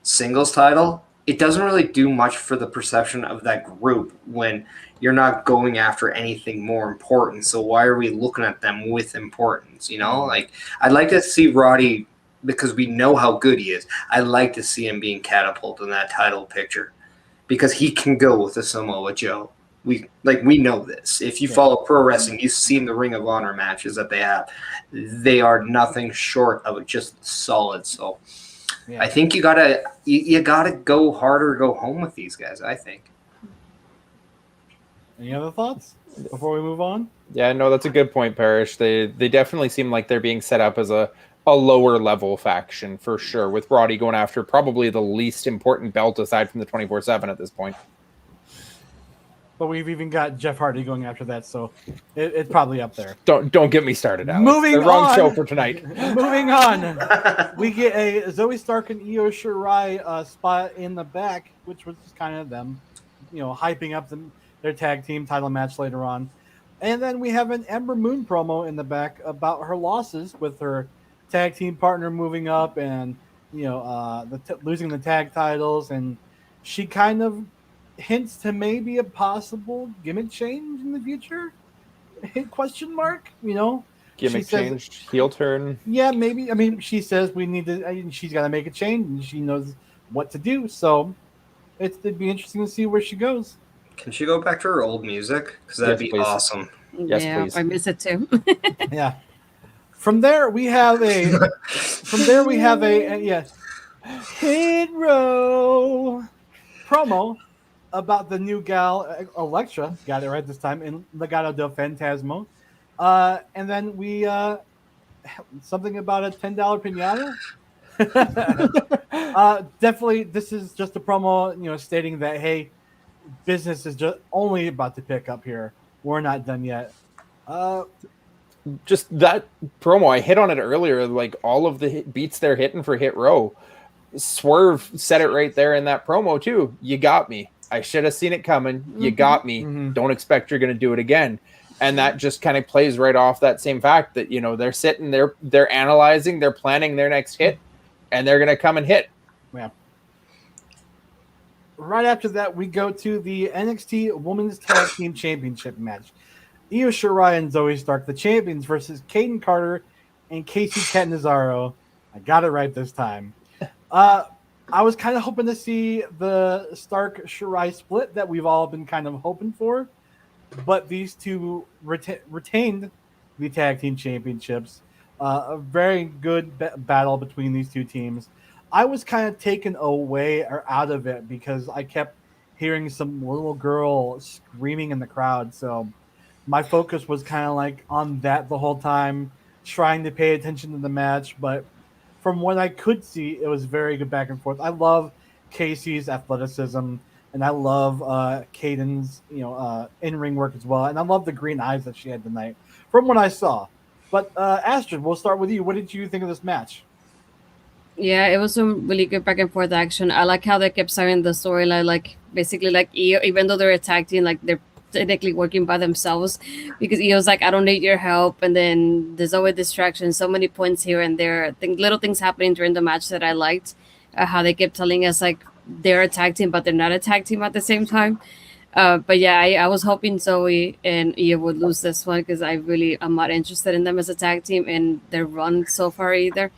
singles title, it doesn't really do much for the perception of that group when you're not going after anything more important. So why are we looking at them with importance? Like I'd like to see Roddy, because we know how good he is. I'd like to see him being catapulted in that title picture because he can go with a Samoa Joe. We know this. If you follow pro wrestling, you've seen the Ring of Honor matches that they have. They are nothing short of just solid. So I think you gotta go hard or go home with these guys. I think. Any other thoughts before we move on? Yeah, no, that's a good point, Parrish. They definitely seem like they're being set up as a lower level faction for sure, with Roddy going after probably the least important belt aside from the 24/7 at this point. But we've even got Jeff Hardy going after that, so it's probably up there. Don't get me started, Alex. Moving the wrong on. show for tonight. Moving on, we get a Zoe Stark and Io Shirai spot in the back, which was kind of them, hyping up their tag team title match later on. And then we have an Ember Moon promo in the back about her losses with her tag team partner moving up and losing the tag titles, and she kind of hints to maybe a possible gimmick change in the future. Question mark? Gimmick changed, heel turn. Yeah, maybe. I mean, she says we need to. She's got to make a change, and she knows what to do. So it'd be interesting to see where she goes. Can she go back to her old music? Because that'd be please. awesome. Yes, yeah, please. I miss it too. Yeah. From there we have a. Hit Row promo about the new gal Elektra. Got it right this time in Legado del Fantasma. And then we something about a $10 pinata. Definitely, this is just a promo, stating that hey, business is just only about to pick up here. We're not done yet. Just that promo, I hit on it earlier. Like all of the beats they're hitting for Hit Row, Swerve said it right there in that promo too. You got me. I should have seen it coming. You got me. Don't expect you're going to do it again. And that just kind of plays right off that same fact that, they're sitting there, they're analyzing, they're planning their next hit, and they're going to come and hit. Yeah. Right after that, we go to the NXT Women's Tag Team Championship match. Io Shirai and Zoe Stark, the champions, versus Kaden Carter and Casey Catanzaro. I got it right this time. I was kind of hoping to see the Stark-Shirai split that we've all been kind of hoping for, but these two retained the tag team championships. A very good battle between these two teams. I was kind of taken away or out of it because I kept hearing some little girl screaming in the crowd. So my focus was kind of like on that the whole time, trying to pay attention to the match. But from what I could see, it was very good back and forth. I love Casey's athleticism. and I love Kaiden's in ring work as well, and I love the green eyes that she had tonight from what I saw. But Astrid, we'll start with you. What did you think of this match? Yeah, it was some really good back and forth action. I like how they kept starting the storyline, like basically like EO, even though they're attacking, like they're technically working by themselves because EO's like, I don't need your help, and then there's always distractions, so many points here and there. I think little things happening during the match that I liked, how they kept telling us like they're a tag team, but they're not a tag team at the same time. But yeah, I was hoping Zoe and Io would lose this one because I'm not interested in them as a tag team and their run so far either.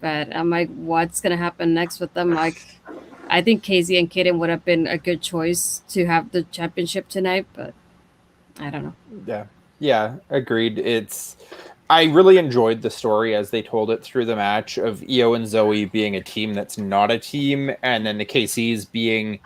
But I'm like, what's gonna happen next with them? Like, I think Casey and Kaden would have been a good choice to have the championship tonight, but I don't know. Yeah, agreed. I really enjoyed the story as they told it through the match of Io and Zoe being a team that's not a team, and then the KCs being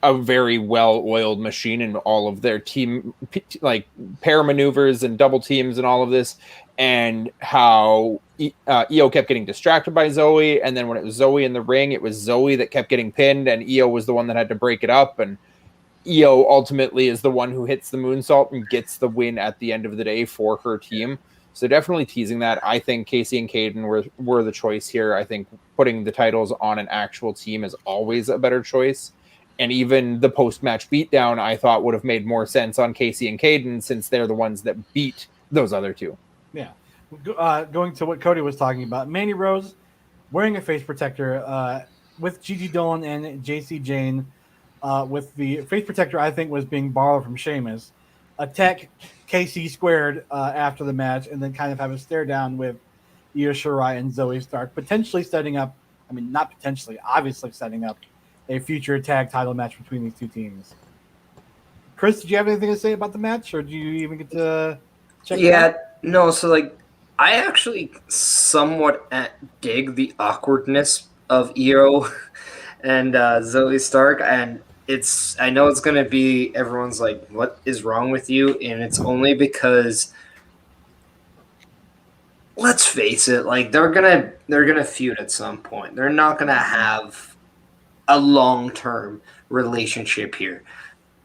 a very well-oiled machine in all of their team, like pair maneuvers and double teams and all of this, and how Io kept getting distracted by Zoe, and then when it was Zoe in the ring, it was Zoe that kept getting pinned, and Io was the one that had to break it up, and Io ultimately is the one who hits the moonsault and gets the win at the end of the day for her team. So definitely teasing that. I think Casey and Kaden were the choice here. I think putting the titles on an actual team is always a better choice. And even the post-match beatdown, I thought would have made more sense on Casey and Kaden since they're the ones that beat those other two. Yeah. Going to what Cody was talking about, Mandy Rose wearing a face protector with Gigi Dolan and JC Jane. With the face protector, I think was being borrowed from Sheamus. Attack KC squared after the match, and then kind of have a stare down with Io Shirai and Zoe Stark, potentially setting up. I mean, not potentially, obviously setting up a future tag title match between these two teams. Chris, did you have anything to say about the match, or do you even get to check it out? No, so like I actually somewhat dig the awkwardness of Io and Zoe Stark, and I know it's gonna be everyone's like, what is wrong with you? And it's only because, let's face it, like they're gonna feud at some point. They're not gonna have a long-term relationship here,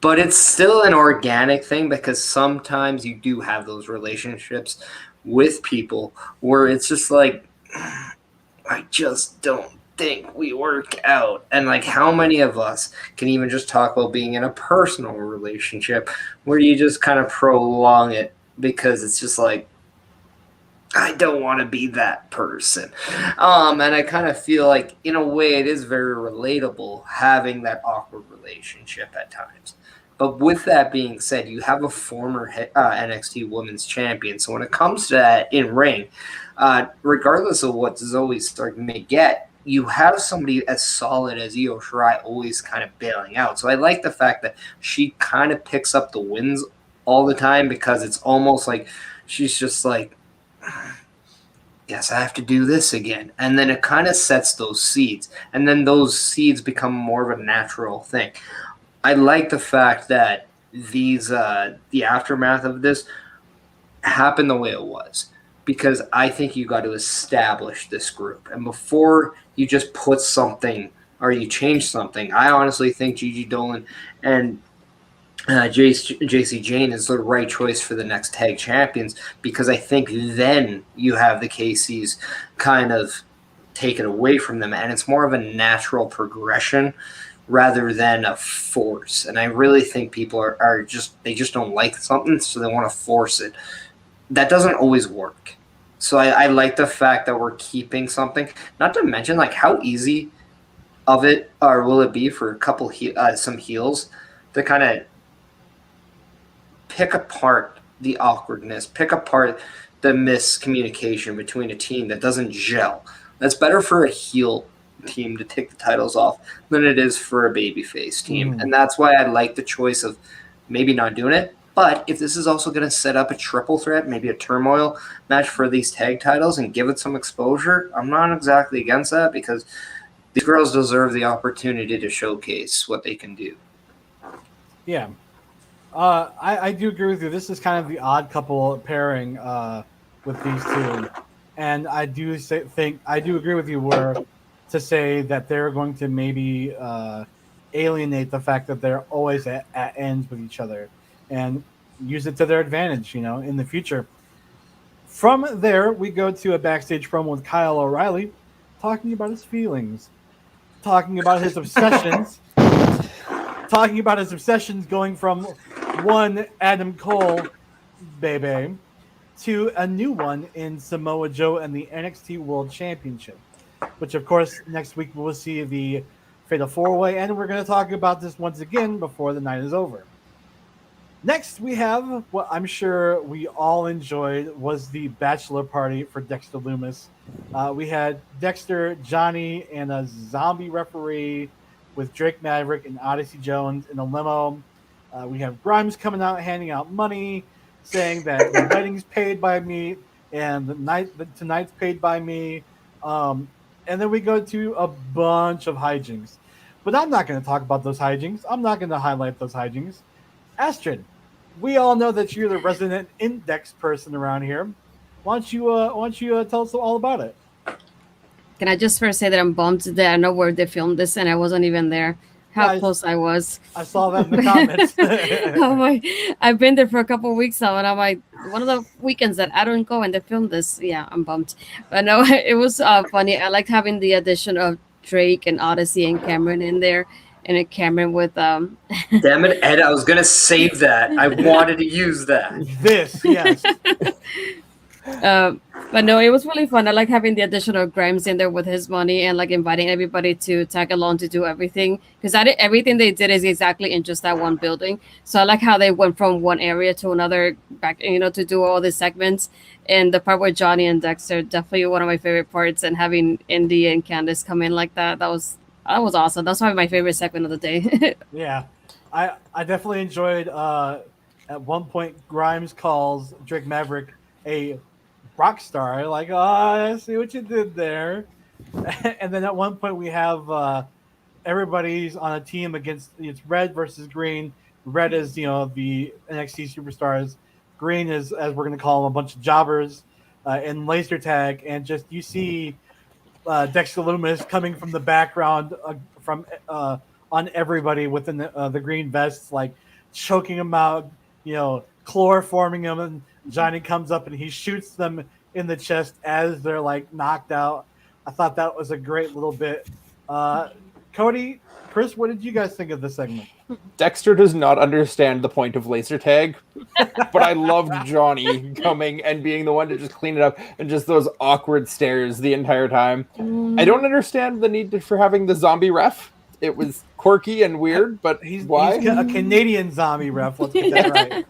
but it's still an organic thing because sometimes you do have those relationships with people where it's just like, I just don't think we work out. And like, how many of us can even just talk about being in a personal relationship where you just kind of prolong it because it's just like, I don't want to be that person. And I kind of feel like, in a way, it is very relatable having that awkward relationship at times. But with that being said, you have a former NXT Women's Champion. So when it comes to that in ring, regardless of what Zoe Stark may get, you have somebody as solid as Io Shirai always kind of bailing out. So I like the fact that she kind of picks up the wins all the time because it's almost like she's just like, yes, I have to do this again. And then it kind of sets those seeds. And then those seeds become more of a natural thing. I like the fact that the aftermath of this happened the way it was, because I think you got to establish this group. And before you just put something or you change something, I honestly think Gigi Dolan and JC Jane is the right choice for the next tag champions, because I think then you have the KCs kind of taken away from them, and it's more of a natural progression rather than a force. And I really think people are just don't like something, so they want to force it. That doesn't always work. So I like the fact that we're keeping something, not to mention like how easy of it or will it be for a couple some heels to kind of pick apart the awkwardness, pick apart the miscommunication between a team that doesn't gel. That's better for a heel team to take the titles off than it is for a babyface team. And that's why I like the choice of maybe not doing it. But if this is also going to set up a triple threat, maybe a turmoil match for these tag titles and give it some exposure, I'm not exactly against that, because these girls deserve the opportunity to showcase what they can do. Yeah. I do agree with you. This is kind of the odd couple pairing with these two. And I do think I do agree with you where to say that they're going to maybe alienate the fact that they're always at ends with each other and use it to their advantage, in the future. From there, we go to a backstage promo with Kyle O'Reilly talking about his feelings, talking about his obsessions, going from one Adam Cole, baby, to a new one in Samoa Joe and the NXT World Championship, which, of course, next week we'll see the Fatal 4-Way, and we're going to talk about this once again before the night is over. Next, we have what I'm sure we all enjoyed was the bachelor party for Dexter Lumis. We had Dexter, Johnny, and a zombie referee with Drake Maverick and Odyssey Jones in a limo. We have Grimes coming out handing out money, saying that the wedding's paid by me and tonight's paid by me. And then we go to a bunch of hijinks. But I'm not going to talk about those hijinks. I'm not going to highlight those hijinks. Astrid, we all know that you're the resident index person around here. Why don't you tell us all about it? Can I just first say that I'm bummed that I know where they filmed this and I wasn't even there. How close I was. I saw that in the comments. I'm like, I've been there for a couple of weeks now, and I'm like, one of the weekends that I don't go and they filmed this. Yeah, I'm bummed. But no, it was funny. I liked having the addition of Drake and Odyssey and Cameron in there. And a Cameron with Damn it, Ed! I was gonna save that. I wanted to use that. Yes. But no, it was really fun. I like having the addition of Grimes in there with his money and like inviting everybody to tag along to do everything, because everything they did is exactly in just that one building. So I like how they went from one area to another back, to do all these segments. And the part with Johnny and Dexter, definitely one of my favorite parts. And having Indy and Candice come in like that was awesome. That's probably my favorite segment of the day. Yeah, I definitely enjoyed. At one point, Grimes calls Drake Maverick a rock star. Like, oh, I see what you did there. And then at one point, we have everybody's on a team against. It's red versus green. Red is the NXT superstars. Green is, as we're going to call them, a bunch of jobbers in laser tag, and just you see. Dexter Lumis coming from the background on everybody within the green vests, like choking them out, chloroforming them, and Johnny comes up and he shoots them in the chest as they're like knocked out. I thought that was a great little bit. Cody, Chris, what did you guys think of this segment? Dexter does not understand the point of laser tag, but I loved Johnny coming and being the one to just clean it up and just those awkward stares the entire time. I don't understand the need for having the zombie ref. It was quirky and weird, but why? He's a Canadian zombie ref. Let's get that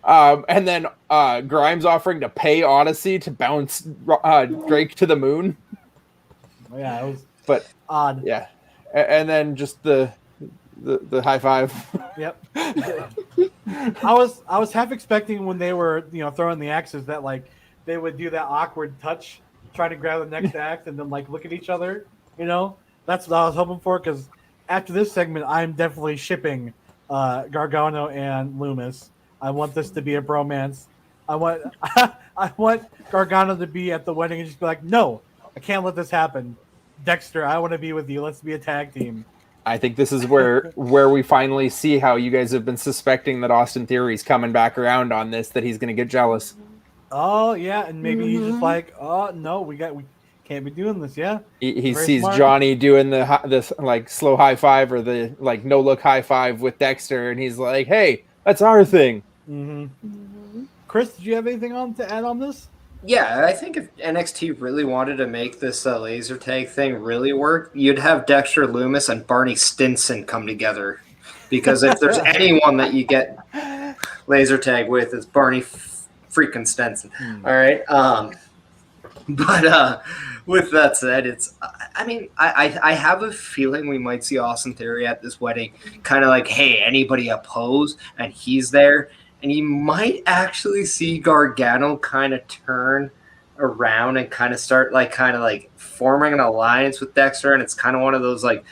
right. And then Grimes offering to pay Odyssey to bounce Drake to the moon. Yeah, it was odd. Yeah, and then just the high five. Yep. I was half expecting when they were throwing the axes that like they would do that awkward touch, trying to grab the next axe and then like look at each other. That's what I was hoping for, because after this segment, I'm definitely shipping Gargano and Lumis. I want this to be a bromance. I want Gargano to be at the wedding and just be like, no, I can't let this happen. Dexter, I want to be with you. Let's be a tag team. I think this is where we finally see how you guys have been suspecting that Austin Theory's coming back around on this, that he's going to get jealous. Oh, yeah, and maybe he's just like, oh, no, we can't be doing this, yeah? He sees smart. Johnny doing this like slow high five or the like no look high five with Dexter, and he's like, hey, that's our thing. Mm-hmm. Mm-hmm. Chris, did you have anything to add on this? Yeah, I think if NXT really wanted to make this laser tag thing really work, you'd have Dexter Lumis and Barney Stinson come together. Because if there's anyone that you get laser tag with, it's Barney freaking Stinson. All right. But with that said, I have a feeling we might see Austin Theory at this wedding, kind of like, hey, anybody oppose? And he's there. And you might actually see Gargano kind of turn around and kind of start forming an alliance with Dexter. And it's kind of one of those like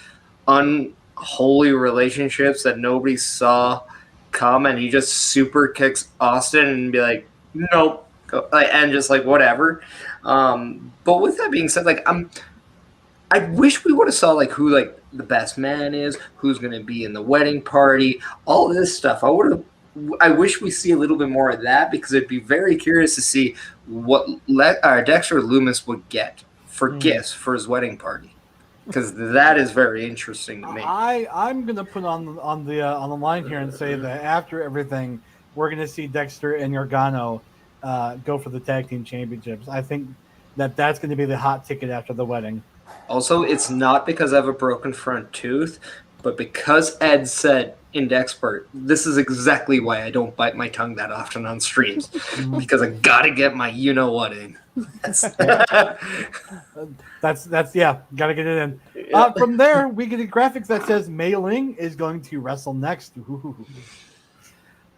unholy relationships that nobody saw come. And he just super kicks Austin and be like, nope. And just like whatever. But with that being said, like I wish we would have saw like who like the best man is, who's going to be in the wedding party, all this stuff. I wish we see a little bit more of that, because I'd be very curious to see what Dexter Loomis would get for gifts for his wedding party, because that is very interesting to me. I'm gonna put on the line here and say that after everything, we're gonna see Dexter and Gargano go for the tag team championships. I think that's going to be the hot ticket after the wedding. Also, it's not because I have a broken front tooth, but because Ed said in Dexpert, this is exactly why I don't bite my tongue that often on streams, because I gotta get my what in. That's gotta get it in. From there, we get a graphics that says Mei Ling is going to wrestle next.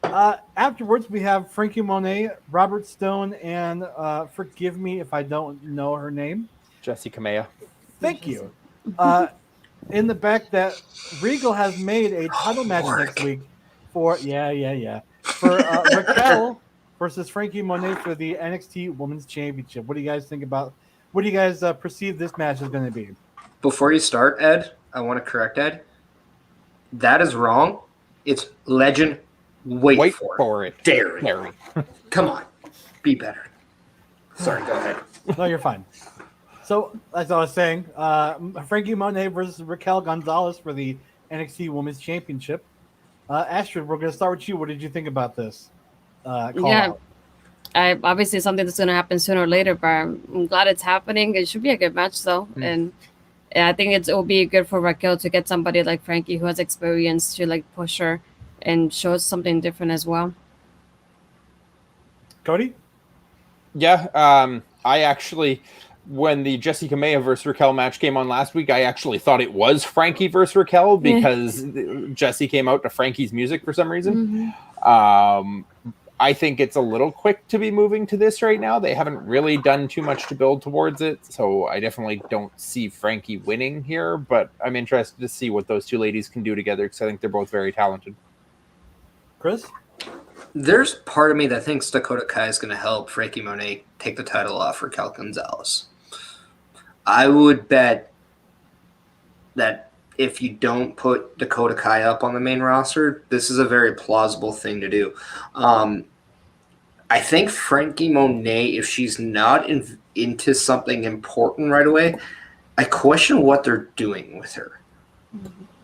Afterwards, we have Frankie Monet, Robert Stone, and forgive me if I don't know her name, Jessie Kamea. Thank you. In the back, that Regal has made a title match next week for Raquel versus Frankie Monet for the NXT Women's Championship. What do you guys think about? What do you guys perceive this match is going to be? Before you start, Ed, I want to correct Ed. That is wrong. It's Legend. Wait for it. Dare it. Come on. Be better. Sorry, go ahead. No, you're fine. So, as I was saying, Frankie Monet versus Raquel Gonzalez for the NXT Women's Championship. Astrid, we're going to start with you. What did you think about this? Obviously something that's going to happen sooner or later, but I'm glad it's happening. It should be a good match, though. And I think it will be good for Raquel to get somebody like Frankie who has experience to push her and show us something different as well. Cody? Yeah, I actually, when the Jessie Kamea versus Raquel match came on last week, I actually thought it was Frankie versus Raquel because Jessie came out to Frankie's music for some reason. I think it's a little quick to be moving to this right now. They haven't really done too much to build towards it, so I definitely don't see Frankie winning here, but I'm interested to see what those two ladies can do together because I think they're both very talented. Chris? There's part of me that thinks Dakota Kai is going to help Frankie Monet take the title off Raquel Gonzalez. I would bet that if you don't put Dakota Kai up on the main roster, this is a very plausible thing to do. I think Frankie Monet, if she's not into something important right away, I question what they're doing with her.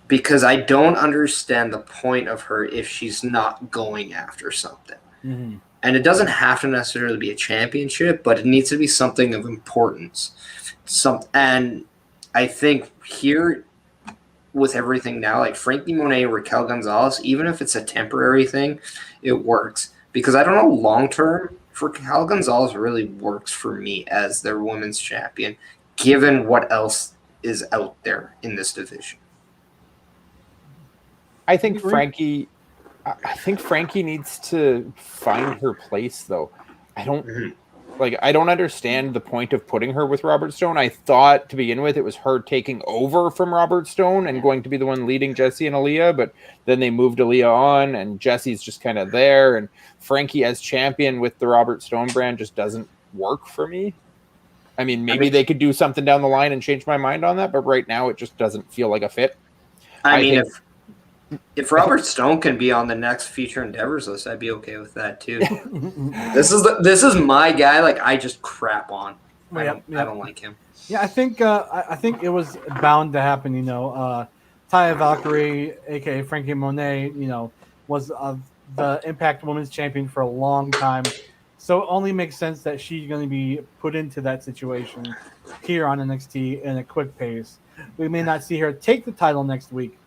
Because I don't understand the point of her if she's not going after something. And it doesn't have to necessarily be a championship, but it needs to be something of importance. And I think here, with everything now, like Frankie Monet, Raquel Gonzalez, even if it's a temporary thing, it works. Because I don't know long-term, Raquel Gonzalez really works for me as their women's champion, given what else is out there in this division. I think Frankie needs to find her place, though. I don't understand the point of putting her with Robert Stone. I thought to begin with it was her taking over from Robert Stone and going to be the one leading Jessie and Aaliyah, but then they moved Aaliyah on and Jessie's just kind of there, and Frankie as champion with the Robert Stone brand just doesn't work for me. I mean, maybe they could do something down the line and change my mind on that, but right now it just doesn't feel like a fit. I mean, if Robert Stone can be on the next Future Endeavors list, I'd be okay with that too. This is my guy. Like, I just crap on. I don't like him. Yeah, I think it was bound to happen. Taya Valkyrie, aka Frankie Monet, was the Impact Women's Champion for a long time. So it only makes sense that she's going to be put into that situation here on NXT in a quick pace. We may not see her take the title next week,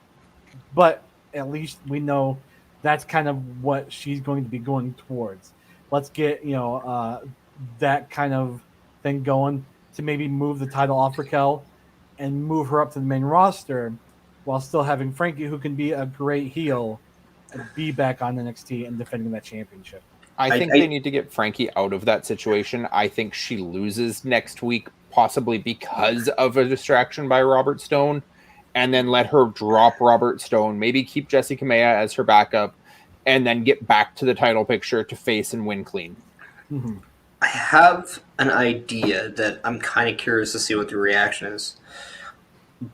but at least we know that's kind of what she's going to be going towards. Let's get, that kind of thing going to maybe move the title off Raquel and move her up to the main roster while still having Frankie, who can be a great heel, be back on NXT and defending that championship. I think they need to get Frankie out of that situation. I think she loses next week, possibly because of a distraction by Robert Stone, and then let her drop Robert Stone, maybe keep Jessie Kamea as her backup, and then get back to the title picture to face and win clean. I have an idea that I'm kind of curious to see what the reaction is.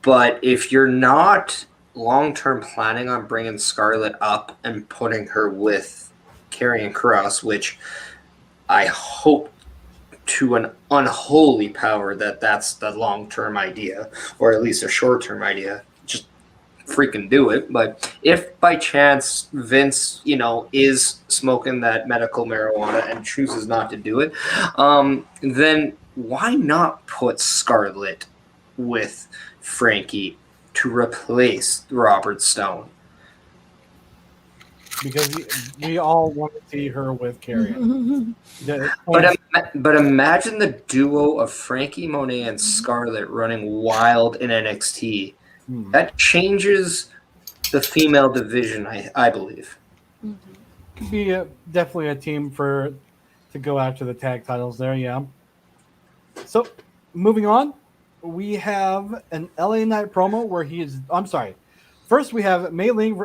But if you're not long-term planning on bringing Scarlett up and putting her with Karrion Kross, which I hope to an unholy power that's the long-term idea, or at least a short-term idea, just freaking do it. But if by chance Vince, is smoking that medical marijuana and chooses not to do it, then why not put Scarlett with Frankie to replace Robert Stone? Because we all want to see her with Carrion. But imagine the duo of Frankie Monet and Scarlett running wild in NXT. That changes the female division, I believe. Could be definitely a team to go after the tag titles there, yeah. So, moving on, we have an LA Knight promo where I'm sorry. First, we have Mei Ling.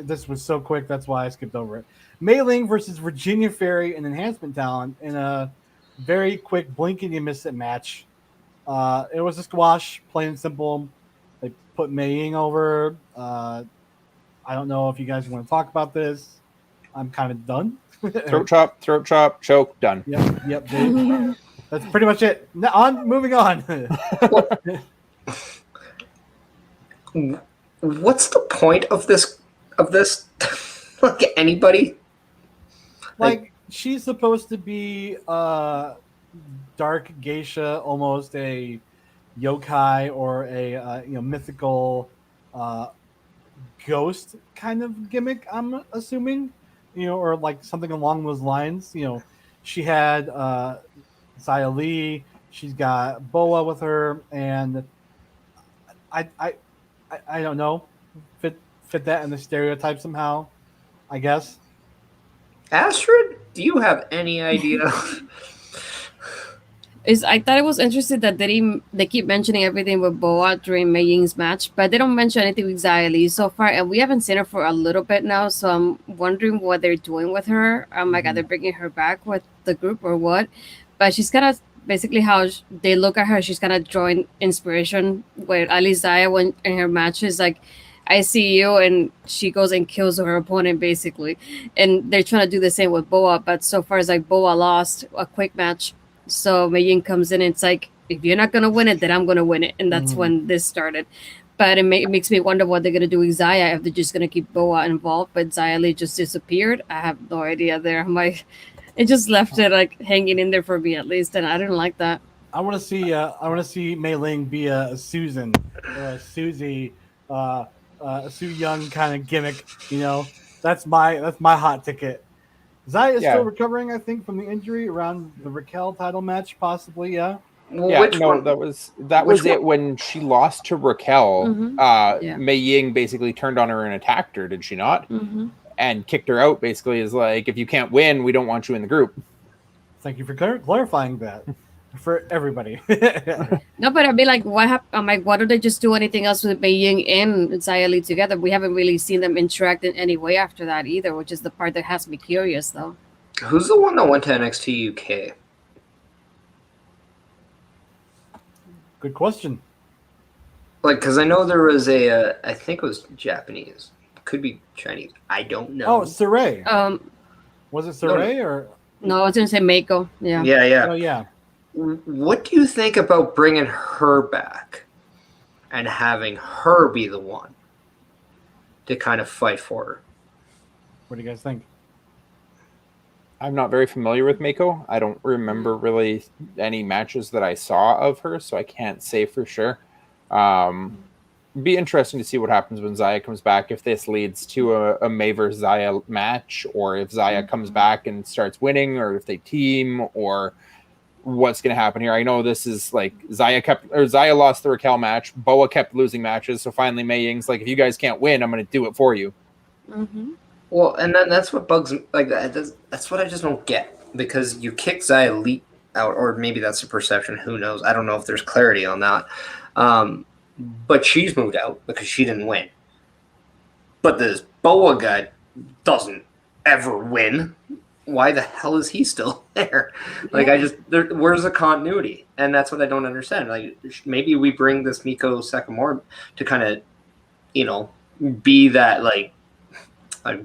This was so quick, that's why I skipped over it. Mei Ling versus Virginia Ferry and Enhancement Talent in a very quick blink and you miss it match. It was a squash, plain and simple. They put Mei Ying over. I don't know if you guys want to talk about this. I'm kind of done. Throat chop, choke, done. Yep. That's pretty much it. Moving on. What's the point of this? Like anybody? Like she's supposed to be dark geisha, almost a yokai or a mythical ghost kind of gimmick. I'm assuming, or like something along those lines. She had Xia Li. She's got Boa with her, and I don't know, fit that in the stereotype somehow, I guess. Astrid, do you have any idea? I thought it was interesting that they keep mentioning everything with Boa during Mei Ying's match, but they don't mention anything with Xia Li so far, and we haven't seen her for a little bit now, so I'm wondering what they're doing with her. Like, are they bringing her back with the group or what? But she's kind of basically how they look at her. She's kind of drawing inspiration with at least Xia when in her matches, like, I see you, and she goes and kills her opponent basically, and they're trying to do the same with Boa, but so far it's like Boa lost a quick match. So Mei Ying comes in and it's like, if you're not going to win it, then I'm going to win it. And that's when this started. But it makes me wonder what they're going to do with Xia, if they're just going to keep Boa involved. But Xia Li just disappeared. I have no idea there. It just left it like hanging in there for me at least. And I didn't like that. I want to see Mei Ling be a Susan or a Susie, a Sue Young kind of gimmick. That's my hot ticket. Xia is still recovering, I think, from the injury around the Raquel title match, possibly. Yeah. That was it when she lost to Raquel. Mei Ying basically turned on her and attacked her, did she not? And kicked her out. Basically, is like, if you can't win, we don't want you in the group. Thank you for clarifying that for everybody. No, but I'd be like, what happened? I'm like, why don't they just do anything else with Mei Ying and Xia Li together? We haven't really seen them interact in any way after that either, which is the part that has me curious, though. Who's the one that went to NXT UK? Good question. Like, because I know there was I think it was Japanese. Could be Chinese. I don't know. Oh, Saray. Was it Saray or? No, I was going to say Mako. Yeah. Yeah. Oh, yeah. What do you think about bringing her back and having her be the one to kind of fight for her? What do you guys think? I'm not very familiar with Mako. I don't remember really any matches that I saw of her, so I can't say for sure. Be interesting to see what happens when Xia comes back, if this leads to a Mei versus Xia match, or if Xia comes back and starts winning, or if they team, or what's going to happen here. I know this is like Xia lost the Raquel match. Boa kept losing matches. So finally Mei Ying's like, if you guys can't win, I'm going to do it for you. Well, and then that's what bugs me. Like that's what I just don't get, because you kick Xia Li out, or maybe that's a perception. Who knows? I don't know if there's clarity on that. But she's moved out because she didn't win. But this Boa guy doesn't ever win. why the hell is he still there? Like, where's the continuity? And that's what I don't understand. Like, maybe we bring this Miko Sakamura to kind of, be that like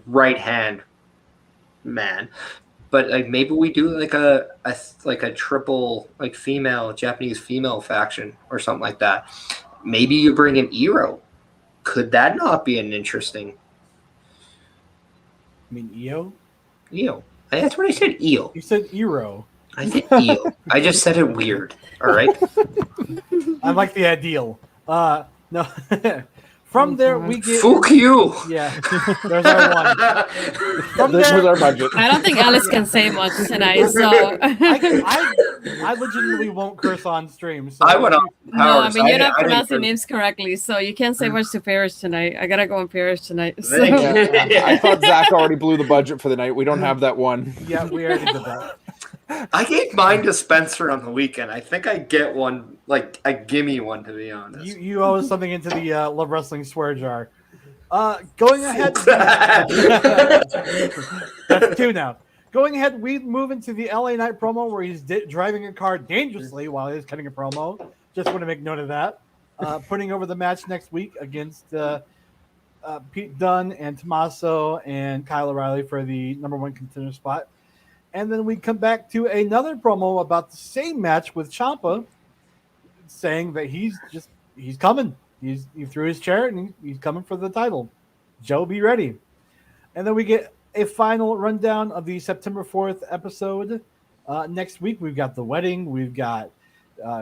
right hand man, but like maybe we do like a triple like Japanese female faction or something like that. Maybe you bring in Iro. Could that not be an interesting? I mean, Io? Io. That's what I said. Io. You said Iro. I said Io. I just said it weird. All right. I like the ideal. No. From there we get. Fuck you. Yeah. There's our one. From This was there, our budget. I don't think Alex can say much tonight, so I legitimately won't curse on stream. So I went on no, I Powers. mean you're not I didn't pronouncing curse. names correctly, so you can't say much to Paris tonight. I gotta go on Paris tonight. So. Thank you. I thought Zach already blew the budget for the night. We don't have that one. Yeah, we already did that. I gave mine to Spencer on the weekend. I think I get one, like a gimme one, to be honest. You owe us something into the Love Wrestling swear jar. Going ahead. That's two now. Going ahead, we move into the LA Knight promo where he's driving a car dangerously while he's cutting a promo. Just want to make note of that. Putting over the match next week against Pete Dunne and Tommaso and Kyle O'Reilly for the #1 contender spot. And then we come back to another promo about the same match with Ciampa, saying that he's coming. He threw his chair and he's coming for the title. Joe, be ready. And then we get a final rundown of the September 4th episode. Next week, we've got the wedding. We've got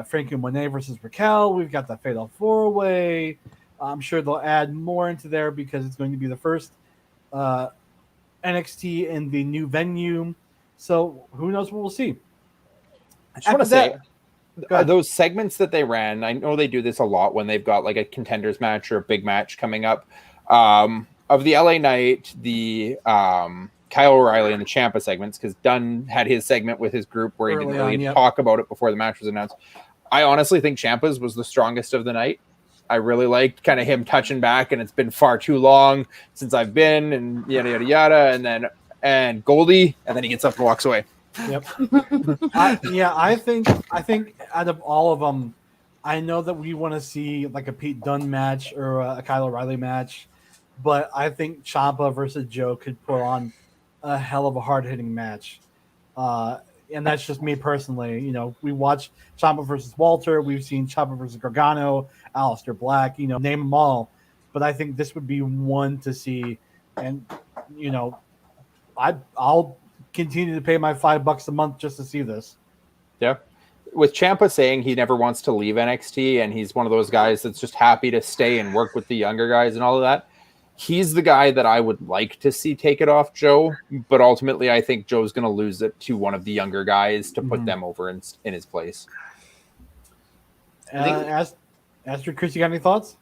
Frankie Monet versus Raquel. We've got the Fatal 4-Way. I'm sure they'll add more into there because it's going to be the first NXT in the new venue. So who knows what we'll see. I just want to say, those segments that they ran, I know they do this a lot when they've got like a contenders match or a big match coming up. Of the LA Knight, the Kyle O'Reilly and the Ciampa segments, because Dunn had his segment with his group where he didn't really talk about it before the match was announced. I honestly think Ciampa's was the strongest of the night. I really liked kind of him touching back, and it's been far too long since I've been, and yada yada yada, and Goldie, and then he gets up and walks away. Yep. I think out of all of them, I know that we want to see like a Pete Dunne match or a Kyle O'Reilly match, but I think Ciampa versus Joe could put on a hell of a hard-hitting match. And that's just me personally. You know, we watched Ciampa versus Walter. We've seen Ciampa versus Gargano, Aleister Black, name them all. But I think this would be one to see. And, I'll continue to pay my $5 a month just to see this. Yeah. With Ciampa saying he never wants to leave NXT and he's one of those guys that's just happy to stay and work with the younger guys and all of that, he's the guy that I would like to see take it off Joe. But ultimately, I think Joe's going to lose it to one of the younger guys to put them over in his place. Astrid, Chris, you got any thoughts?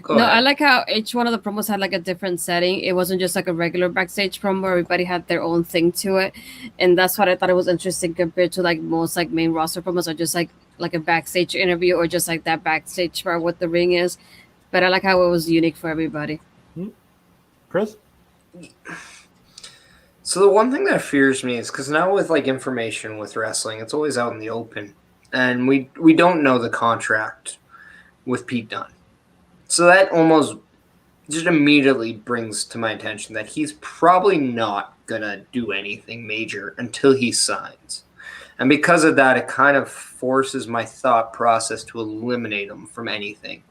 No, I like how each one of the promos had like a different setting. It wasn't just like a regular backstage promo. Everybody had their own thing to it, and that's what I thought it was interesting compared to like most like main roster promos are just like a backstage interview or just like that backstage part what the ring is. But I like how it was unique for everybody. Chris? So the one thing that fears me is because now with like information with wrestling, it's always out in the open, and we don't know the contract with Pete Dunne. So that almost just immediately brings to my attention that he's probably not going to do anything major until he signs. And because of that, it kind of forces my thought process to eliminate him from anything,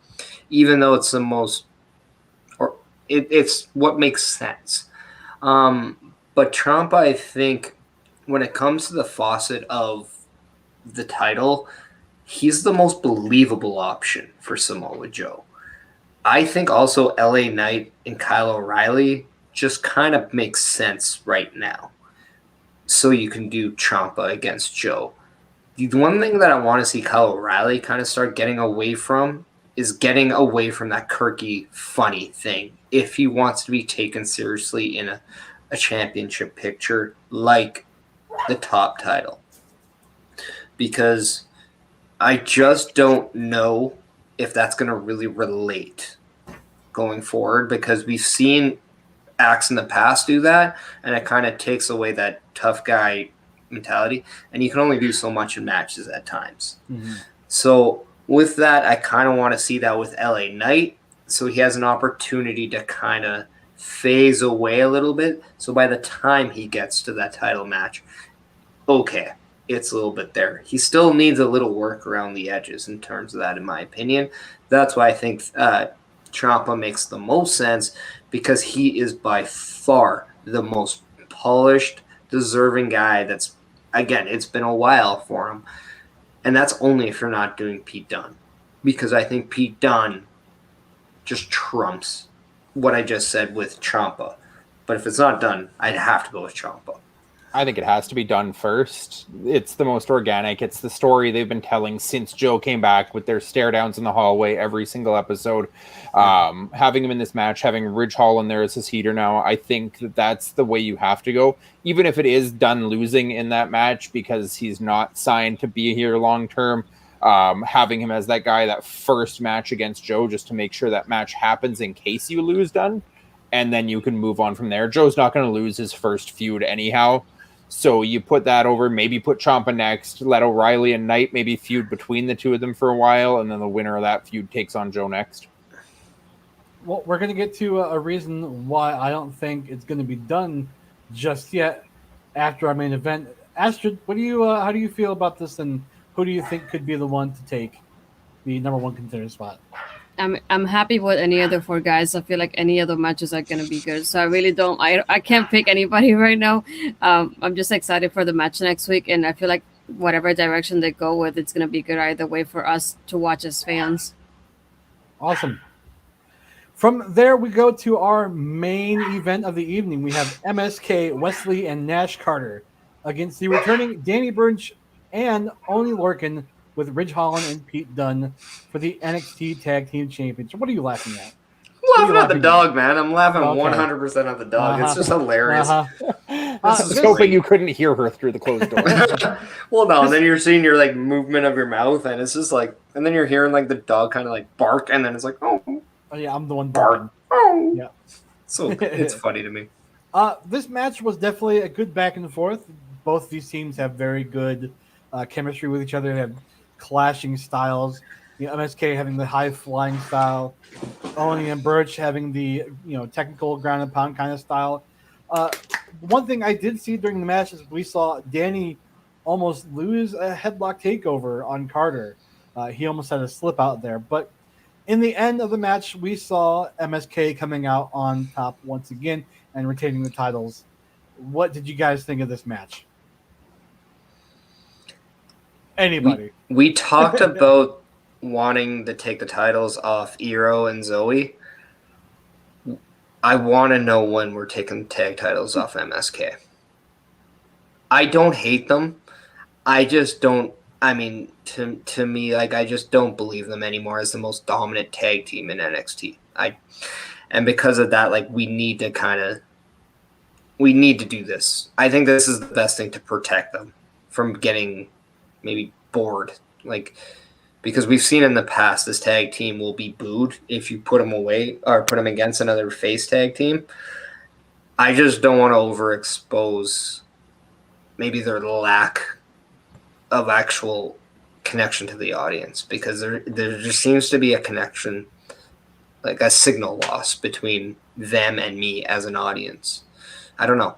even though it's the most, or it's what makes sense. But Trump, I think, when it comes to the faucet of the title, he's the most believable option for Samoa Joe. I think also LA Knight and Kyle O'Reilly just kind of makes sense right now. So you can do Ciampa against Joe. The one thing that I want to see Kyle O'Reilly kind of start getting away from is getting away from that quirky, funny thing. If he wants to be taken seriously in a championship picture like the top title. Because I just don't know if that's going to really relate going forward, because we've seen acts in the past do that, and it kind of takes away that tough guy mentality, and you can only do so much in matches at times. Mm-hmm. So with that, I kind of want to see that with LA Knight, so he has an opportunity to kind of phase away a little bit, so by the time he gets to that title match, okay, it's a little bit there. He still needs a little work around the edges in terms of that, in my opinion. That's why I think Ciampa makes the most sense, because he is by far the most polished, deserving guy that's, again, it's been a while for him. And that's only if you're not doing Pete Dunne, because I think Pete Dunne just trumps what I just said with Ciampa. But if it's not done, I'd have to go with Ciampa. I think it has to be done first. It's the most organic. It's the story they've been telling since Joe came back with their stare downs in the hallway every single episode. Having him in this match, having Ridge Hall in there as his heater now, I think that's the way you have to go. Even if it is Dunne losing in that match because he's not signed to be here long term, having him as that guy, that first match against Joe, just to make sure that match happens in case you lose Dunne, and then you can move on from there. Joe's not going to lose his first feud anyhow. So you put that over, maybe put Ciampa next, let O'Reilly and Knight maybe feud between the two of them for a while, and then the winner of that feud takes on Joe next. Well, we're going to get to a reason why I don't think it's going to be done just yet after our main event. Astrid, what do you? How do you feel about this, and who do you think could be the one to take the number one contender spot? I'm happy with any other four guys. I feel like any other matches are gonna be good. So I really don't. I can't pick anybody right now. I'm just excited for the match next week, and I feel like whatever direction they go with, it's gonna be good either way for us to watch as fans. Awesome. From there, we go to our main event of the evening. We have MSK, Wesley, and Nash Carter against the returning Danny Burch and Oney Lorcan, with Ridge Holland and Pete Dunne for the NXT Tag Team Championship. What are you laughing at? I'm laughing at the dog, man. I'm laughing 100% at the dog. It's just hilarious. I was hoping you couldn't hear her through the closed door. Well, no, and then you're seeing your like movement of your mouth, and it's just like, and then you're hearing like the dog kind of like bark, and then it's like, oh yeah, I'm the one barking. Oh, yeah. So it's funny to me. This match was definitely a good back and forth. Both these teams have very good chemistry with each other. They have clashing styles. MSK having the high flying style, Oney and Burch having the technical ground and pound kind of style. One thing I did see during the match is we saw Danny almost lose a headlock takeover on Carter. He almost had a slip out there, but in the end of the match, we saw MSK coming out on top once again and retaining the titles. What did you guys think of this match? Anybody? We talked about wanting to take the titles off Iro and Zoe. I want to know when we're taking the tag titles off MSK. I don't hate them. I just don't. I mean, to me, like, I just don't believe them anymore as the most dominant tag team in NXT. And because of that, like, we need to do this. I think this is the best thing to protect them from getting maybe bored, like, because we've seen in the past this tag team will be booed if you put them away or put them against another face tag team. I just don't want to overexpose maybe their lack of actual connection to the audience, because there just seems to be a connection, like a signal loss between them and me as an audience. I don't know.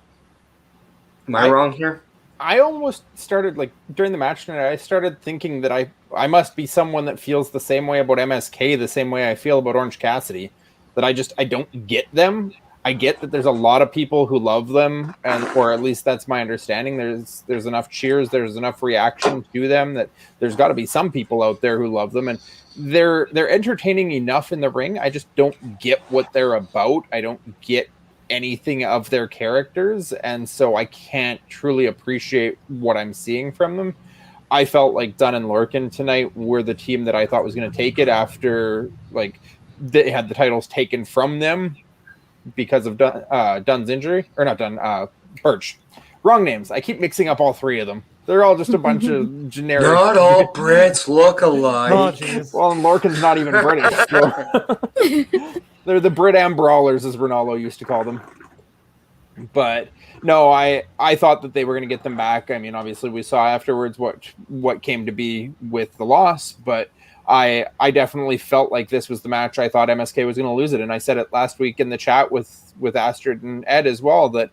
Am I wrong here? I almost started, like, during the match tonight, I started thinking that I must be someone that feels the same way about MSK, the same way I feel about Orange Cassidy, that I don't get them. I get that there's a lot of people who love them, or at least that's my understanding. There's enough cheers, there's enough reaction to them that there's got to be some people out there who love them, and they're entertaining enough in the ring. I just don't get what they're about. I don't get anything of their characters, and so I can't truly appreciate what I'm seeing from them. I felt like Dunne and Lorcan tonight were the team that I thought was going to take it after, like, they had the titles taken from them because of Dunne's injury, or not Dunne, Burch. Wrong names. I keep mixing up all three of them. They're all just a bunch of generic. Not all Brits look alike. Well, and Lorcan's not even British. So. They're the Brit Am Brawlers, as Ronaldo used to call them. But no, I thought that they were going to get them back. I mean, obviously we saw afterwards what came to be with the loss, but I definitely felt like this was the match. I thought MSK was going to lose it, and I said it last week in the chat with Astrid and Ed as well, that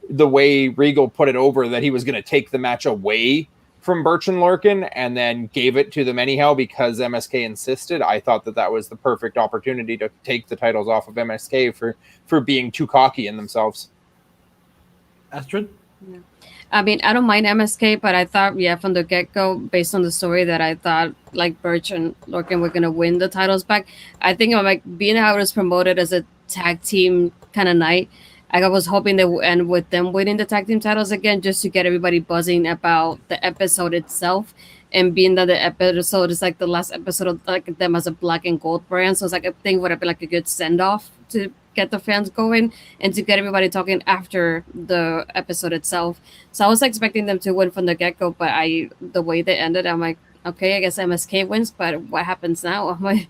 the way Regal put it over, that he was going to take the match away from Birch and Lorcan and then gave it to them anyhow because MSK insisted. I thought that was the perfect opportunity to take the titles off of MSK for being too cocky in themselves. Astrid? Yeah. I mean, I don't mind MSK, but I thought, from the get-go, based on the story, that I thought like Birch and Lorcan were gonna win the titles back. I think like being how it was promoted as a tag team kind of night, I was hoping they would end with them winning the tag team titles again, just to get everybody buzzing about the episode itself. And being that the episode is like the last episode of like them as a black and gold brand, so it's like I think would have been like a good send off to get the fans going and to get everybody talking after the episode itself. So I was expecting them to win from the get go, but the way they ended, I'm like, okay, I guess MSK wins, but what happens now? I'm like,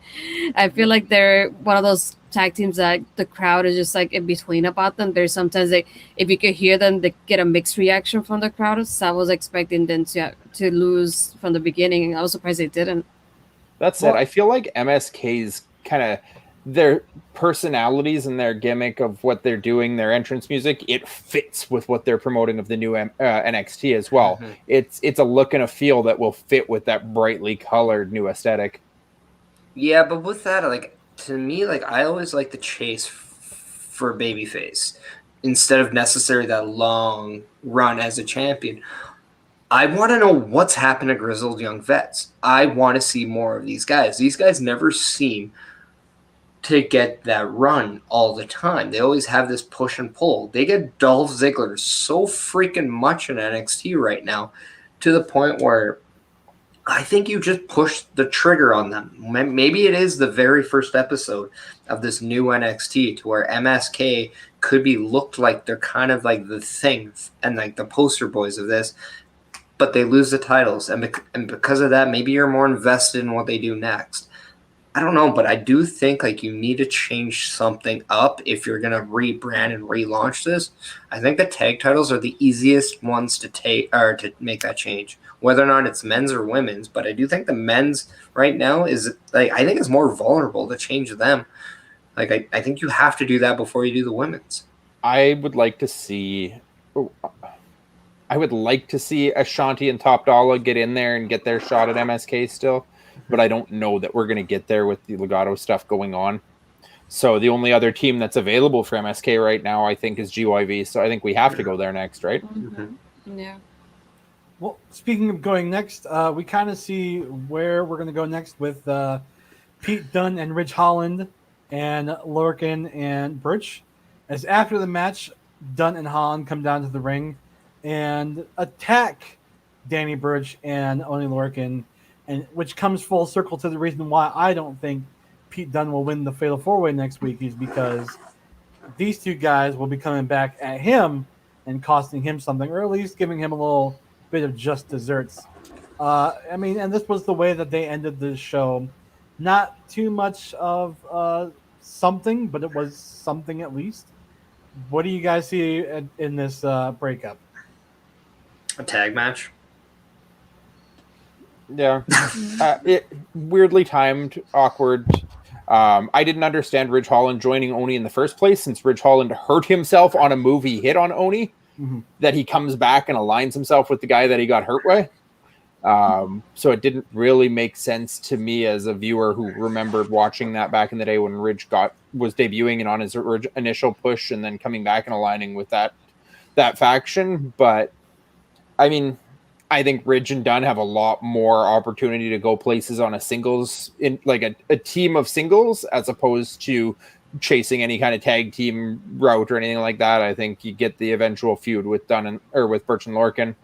I feel like they're one of those tag teams that the crowd is just like in between about them. There's sometimes if you could hear them, they get a mixed reaction from the crowd. So I was expecting them to lose from the beginning. I was surprised they didn't. That said, I feel like MSK's kind of their personalities and their gimmick of what they're doing, their entrance music, it fits with what they're promoting of the new NXT as well. Mm-hmm. It's a look and a feel that will fit with that brightly colored new aesthetic. Yeah, but with that, like, to me, like, I always like the chase for babyface instead of necessarily that long run as a champion. I want to know what's happened to Grizzled Young Vets. I want to see more of these guys. These guys never seem to get that run all the time. They always have this push and pull. They get Dolph Ziggler so freaking much in NXT right now to the point where I think you just push the trigger on them. Maybe it is the very first episode of this new NXT to where MSK could be looked like they're kind of like the thing and like the poster boys of this, but they lose the titles. And because of that, maybe you're more invested in what they do next. I don't know, but I do think like you need to change something up if you're gonna rebrand and relaunch this. I think the tag titles are the easiest ones to take or to make that change, whether or not it's men's or women's. But I do think the men's right now is like I think it's more vulnerable to change them. Like I think you have to do that before you do the women's. I would like to see Ashanti and Top Dollar get in there and get their shot at MSK still. But I don't know that we're going to get there with the Legato stuff going on. So the only other team that's available for MSK right now, I think, is GYV. So I think we have to go there next, right? Mm-hmm. Yeah. Well, speaking of going next, we kind of see where we're going to go next with Pete Dunne and Ridge Holland and Lorcan and Birch. As after the match, Dunne and Holland come down to the ring and attack Danny Burch and Oney Lorcan, and which comes full circle to the reason why I don't think Pete Dunne will win the Fatal 4-Way next week is because these two guys will be coming back at him and costing him something, or at least giving him a little bit of just desserts. I mean, and this was the way that they ended the show. Not too much of something, but it was something at least. What do you guys see in this breakup? A tag match. Yeah, it weirdly timed, awkward. I didn't understand Ridge Holland joining Oney in the first place, since Ridge Holland hurt himself on a move he hit on Oney. Mm-hmm. That he comes back and aligns himself with the guy that he got hurt with. So it didn't really make sense to me as a viewer who remembered watching that back in the day when Ridge was debuting and on his initial push, and then coming back and aligning with that faction. But I mean, I think Ridge and Dunn have a lot more opportunity to go places on a singles, in like a team of singles, as opposed to chasing any kind of tag team route or anything like that. I think you get the eventual feud with Dunn or with Birch and Lorcan,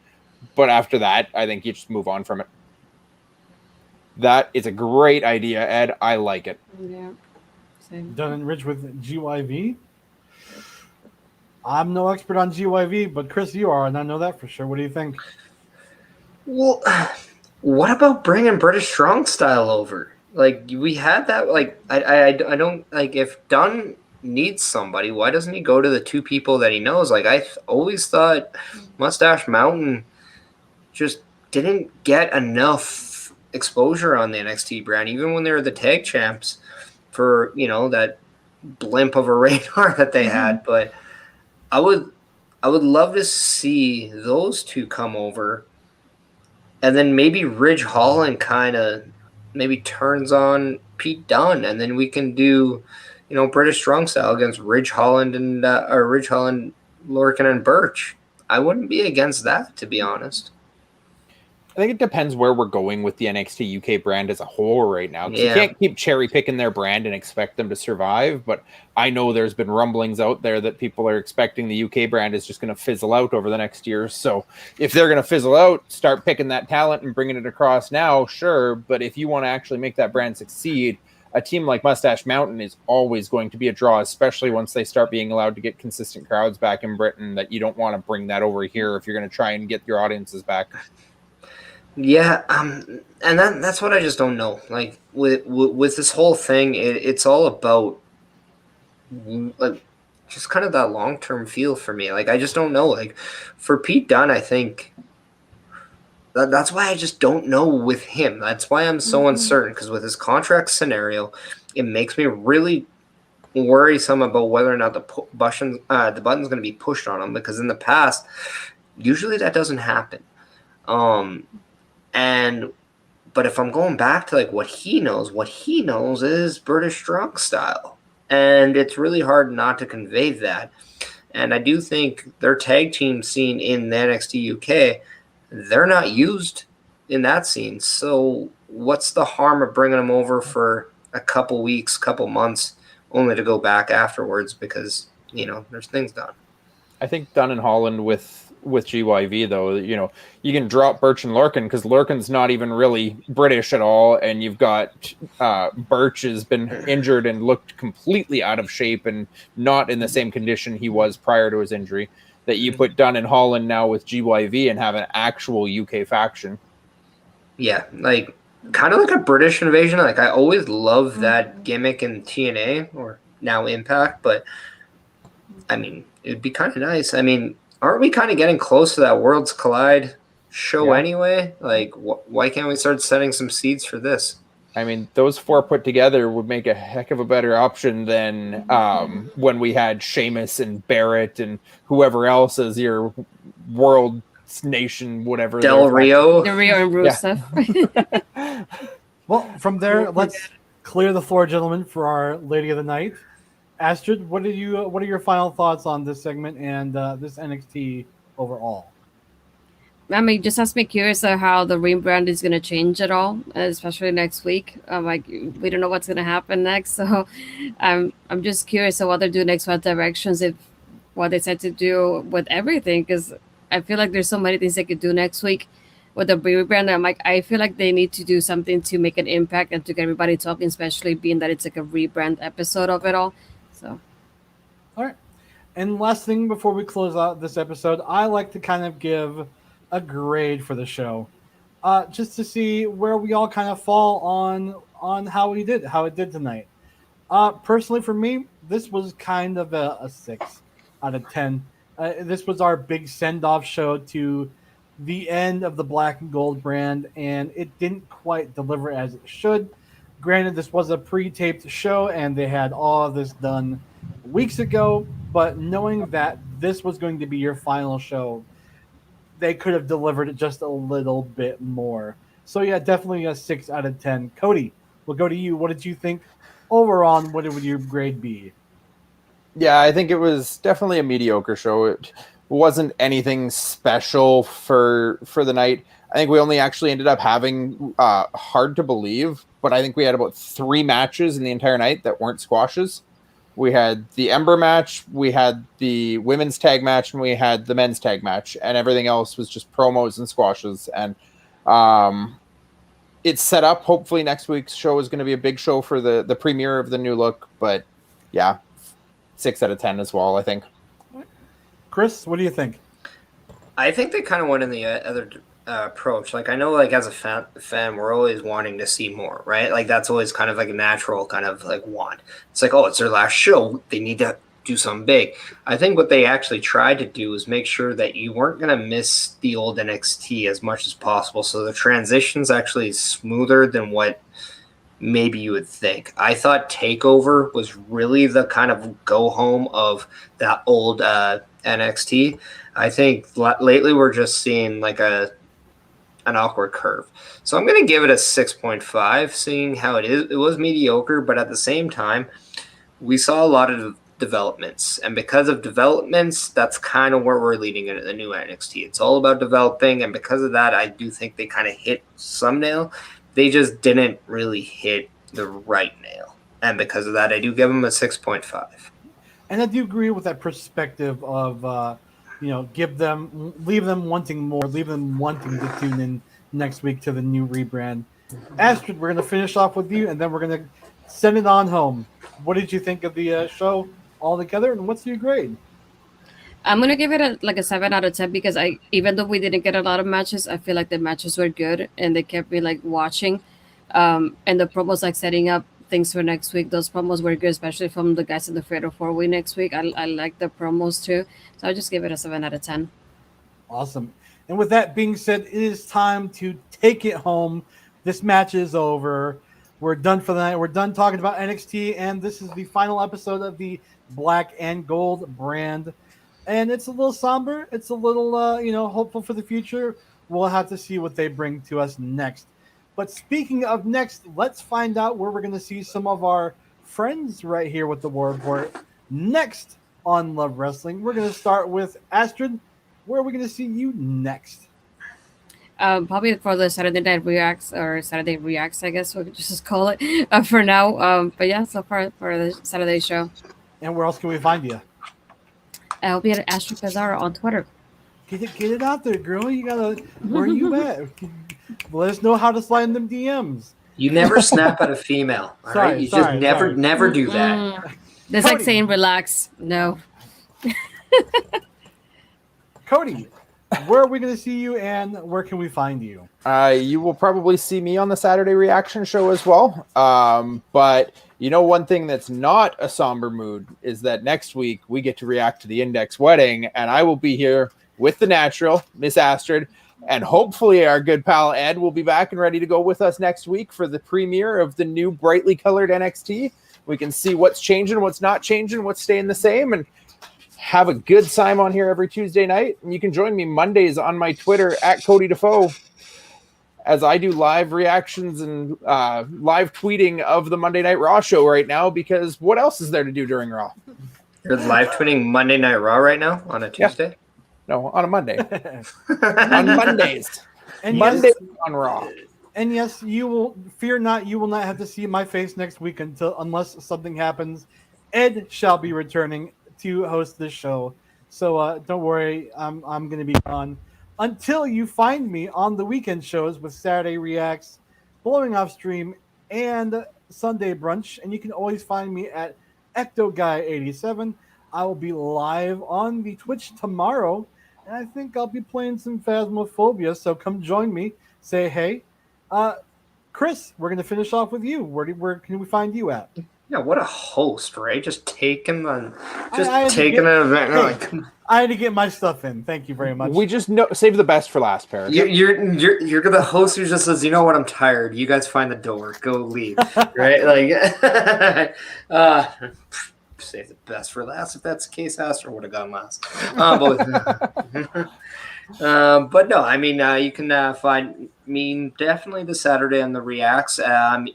but after that, I think you just move on from it. That is a great idea, Ed. I like it. Yeah. Same. Dunn and Ridge with GYV. I'm no expert on GYV, but Chris, you are, and I know that for sure. What do you think? Well, what about bringing British Strong Style over? Like, we had that, like, I don't, like, if Dunn needs somebody, why doesn't he go to the two people that he knows? Like, I always thought Mustache Mountain just didn't get enough exposure on the NXT brand, even when they were the tag champs for, that blimp of a radar that they had. But I would love to see those two come over, and then maybe Ridge Holland kind of maybe turns on Pete Dunne, and then we can do, British Strong Style against Ridge Holland and Lorcan and Birch. I wouldn't be against that, to be honest. I think it depends where we're going with the NXT UK brand as a whole right now. Because you can't keep cherry picking their brand and expect them to survive. But I know there's been rumblings out there that people are expecting the UK brand is just going to fizzle out over the next year. So if they're going to fizzle out, start picking that talent and bringing it across now, sure. But if you want to actually make that brand succeed, a team like Mustache Mountain is always going to be a draw, especially once they start being allowed to get consistent crowds back in Britain. That you don't want to bring that over here if you're going to try and get your audiences back. Yeah, and that's what I just don't know. Like with this whole thing, it's all about like just kind of that long-term feel for me. Like I just don't know. Like for Pete Dunne, I think that's why I just don't know with him. That's why I'm so uncertain, because with his contract scenario, it makes me really worrisome about whether or not the button's going to be pushed on him, because in the past, usually that doesn't happen. But if I'm going back to like what he knows is British Strong Style. And it's really hard not to convey that. And I do think their tag team scene in the NXT UK, they're not used in that scene. So what's the harm of bringing them over for a couple weeks, couple months, only to go back afterwards because, there's things done. I think Dunne and Holland with GYV, though, you can drop Birch and Lorcan because Lorcan's not even really British at all. And you've got Birch has been injured and looked completely out of shape and not in the same condition he was prior to his injury. That you put Dunne and Holland now with GYV and have an actual UK faction. Yeah, like kind of like a British invasion. Like I always loved that gimmick in TNA or now Impact, but I mean, it'd be kind of nice. I mean, aren't we kind of getting close to that Worlds Collide show anyway? Like, why can't we start setting some seeds for this? I mean, those four put together would make a heck of a better option than when we had Sheamus and Barrett and whoever else as your world nation, whatever. Del Rio. Del Rio and Rusev. Yeah. Well, from there, let's clear the floor, gentlemen, for our Lady of the Night. Astrid, what are your final thoughts on this segment and this NXT overall? I mean, just has me curious of how the Reign brand is going to change at all, especially next week. Like, we don't know what's going to happen next, so I'm just curious of what they do next, what directions, if what they said to do with everything, because I feel like there's so many things they could do next week with the rebrand. I'm like, I feel like they need to do something to make an impact and to get everybody talking, especially being that it's like a rebrand episode of it all. So, all right. And last thing before we close out this episode, I like to kind of give a grade for the show, just to see where we all kind of fall on how it did tonight. Personally, for me, this was kind of a 6 out of 10. This was our big send-off show to the end of the Black and Gold brand, and it didn't quite deliver as it should. Granted, this was a pre-taped show, and they had all of this done weeks ago, but knowing that this was going to be your final show, they could have delivered it just a little bit more. So yeah, definitely a 6 out of 10. Cody, we'll go to you. What did you think overall? What would your grade be? Yeah, I think it was definitely a mediocre show. It wasn't anything special for the night. I think we only actually ended up having, hard to believe, but I think we had about 3 matches in the entire night that weren't squashes. We had the Ember match, we had the women's tag match, and we had the men's tag match, and everything else was just promos and squashes. And it's set up. Hopefully next week's show is going to be a big show for the premiere of the new look. But yeah, 6 out of 10 as well, I think. Chris, what do you think? I think they kind of went in the approach. Like I know, like as a fan, we're always wanting to see more, right? Like that's always kind of like a natural kind of like want. It's like, oh, it's their last show. They need to do something big. I think what they actually tried to do is make sure that you weren't going to miss the old NXT as much as possible. So the transition's actually smoother than what maybe you would think. I thought TakeOver was really the kind of go home of that old NXT. I think lately we're just seeing like an awkward curve. So I'm going to give it a 6.5, seeing how it is. It was mediocre, but at the same time, we saw a lot of developments. And because of developments, that's kind of where we're leading into the new NXT. It's all about developing. And because of that, I do think they kind of hit some nail. They just didn't really hit the right nail. And because of that, I do give them a 6.5. And I do agree with that perspective of, leave them wanting more, leave them wanting to tune in next week to the new rebrand. Astrid, we're going to finish off with you, and then we're going to send it on home. What did you think of the show altogether, and what's your grade? I'm gonna give it a 7 out of 10 because even though we didn't get a lot of matches, I feel like the matches were good and they kept me like watching. And the promos like setting up things for next week. Those promos were good, especially from the guys in the Fatal 4-Way next week. I like the promos too, so I just give it a 7 out of 10. Awesome. And with that being said, it is time to take it home. This match is over. We're done for the night. We're done talking about NXT, and this is the final episode of the Black and Gold brand. And it's a little somber. It's a little, hopeful for the future. We'll have to see what they bring to us next. But speaking of next, let's find out where we're going to see some of our friends right here with the War Report. Next on Love Wrestling, we're going to start with Astrid. Where are we going to see you next? Probably for the Saturday Night Reacts, or Saturday Reacts, I guess we'll just call it for now. But yeah, so far for the Saturday show. And where else can we find you? I'll be at Astrid Pizarro on Twitter. Get it out there, girl. You gotta. Where are you at? Let us know how to slide in them DMs. You never snap at a female. All right? You just never do that. That's like saying relax. No. Cody, where are we going to see you, and where can we find you? You will probably see me on the Saturday Reaction show as well. But one thing that's not a somber mood is that next week we get to react to the Index wedding, and I will be here with the natural, Miss Astrid, and hopefully our good pal Ed will be back and ready to go with us next week for the premiere of the new brightly colored NXT. We can see what's changing, what's not changing, what's staying the same, and have a good time on here every Tuesday night. And you can join me Mondays on my Twitter at Cody Defoe as I do live reactions and live tweeting of the Monday Night Raw show right now, because what else is there to do during Raw? You're live tweeting Monday Night Raw right now on a Tuesday? Yeah. No, on a Monday. On Mondays. And Mondays on Raw. And yes, you will fear not. You will not have to see my face next week unless something happens. Ed shall be returning to host this show, so don't worry. I'm going to be on until you find me on the weekend shows with Saturday Reacts, Blowing Off Stream, and Sunday Brunch. And you can always find me at EctoGuy87. I will be live on the Twitch tomorrow, and I think I'll be playing some Phasmophobia. So come join me. Say hey. Chris, we're going to finish off with you. Where can we find you at? Yeah, what a host, right? Just taking an event. I had to get my stuff in. Thank you very much. We just save the best for last, Paris. You're the host who just says, you know what, I'm tired. You guys find the door. Go leave. Right? Like, save the best for last. If that's the case, Astrid would have gone last. But no, I mean, you can find me definitely the Saturday on the Reacts.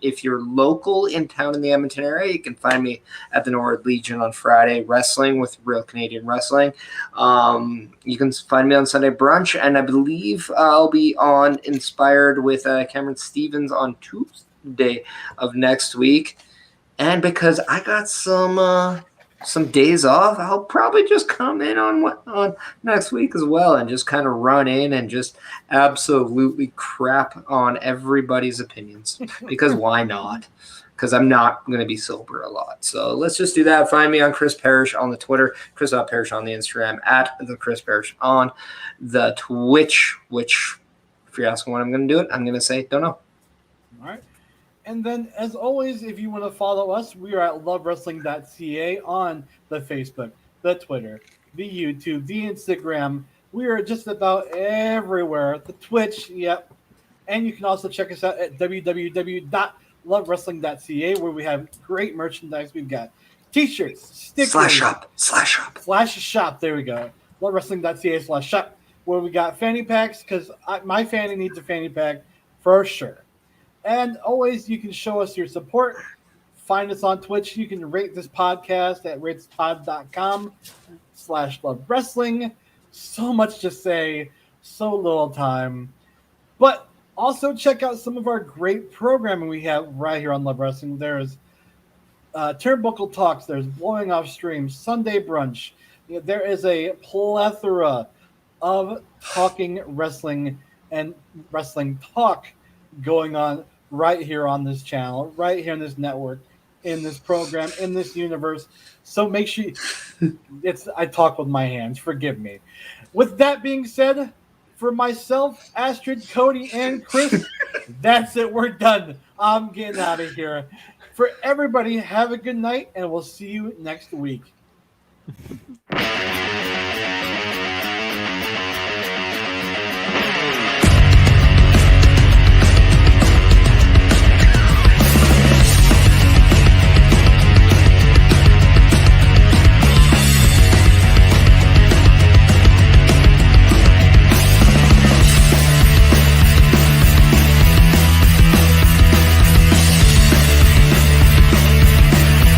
If you're local in town in the Edmonton area, you can find me at the Norwood Legion on Friday, wrestling with Real Canadian Wrestling. You can find me on Sunday Brunch, and I believe I'll be on Inspired with Cameron Stevens on Tuesday of next week. And because I got some days off, I'll probably just come in on next week as well and just kind of run in and just absolutely crap on everybody's opinions, because why not? Because I'm not going to be sober a lot. So let's just do that. Find me on Chris Parrish on the Twitter, Chris.Parrish on the Instagram, at the Chris Parrish on the Twitch, which if you're asking when I'm going to do it, I'm going to say, don't know. All right. And then, as always, if you want to follow us, we are at lovewrestling.ca on the Facebook, the Twitter, the YouTube, the Instagram. We are just about everywhere. The Twitch, yep. And you can also check us out at www.lovewrestling.ca, where we have great merchandise. We've got t-shirts, stickers. Slash shop. There we go. Lovewrestling.ca/shop, where we got fanny packs, because my fanny needs a fanny pack for sure. And always, you can show us your support. Find us on Twitch. You can rate this podcast at ratespod.com/lovewrestling. So much to say, so little time. But also check out some of our great programming we have right here on Love Wrestling. There's Turnbuckle Talks. There's Blowing Off Streams, Sunday Brunch. There is a plethora of talking wrestling and wrestling talk going on right here on this channel, right here in this network, in this program, in this universe. So make sure I talk with my hands. Forgive me. With that being said, for myself, Astrid, Cody, and Chris, that's it. We're done. I'm getting out of here. For everybody, have a good night, and we'll see you next week.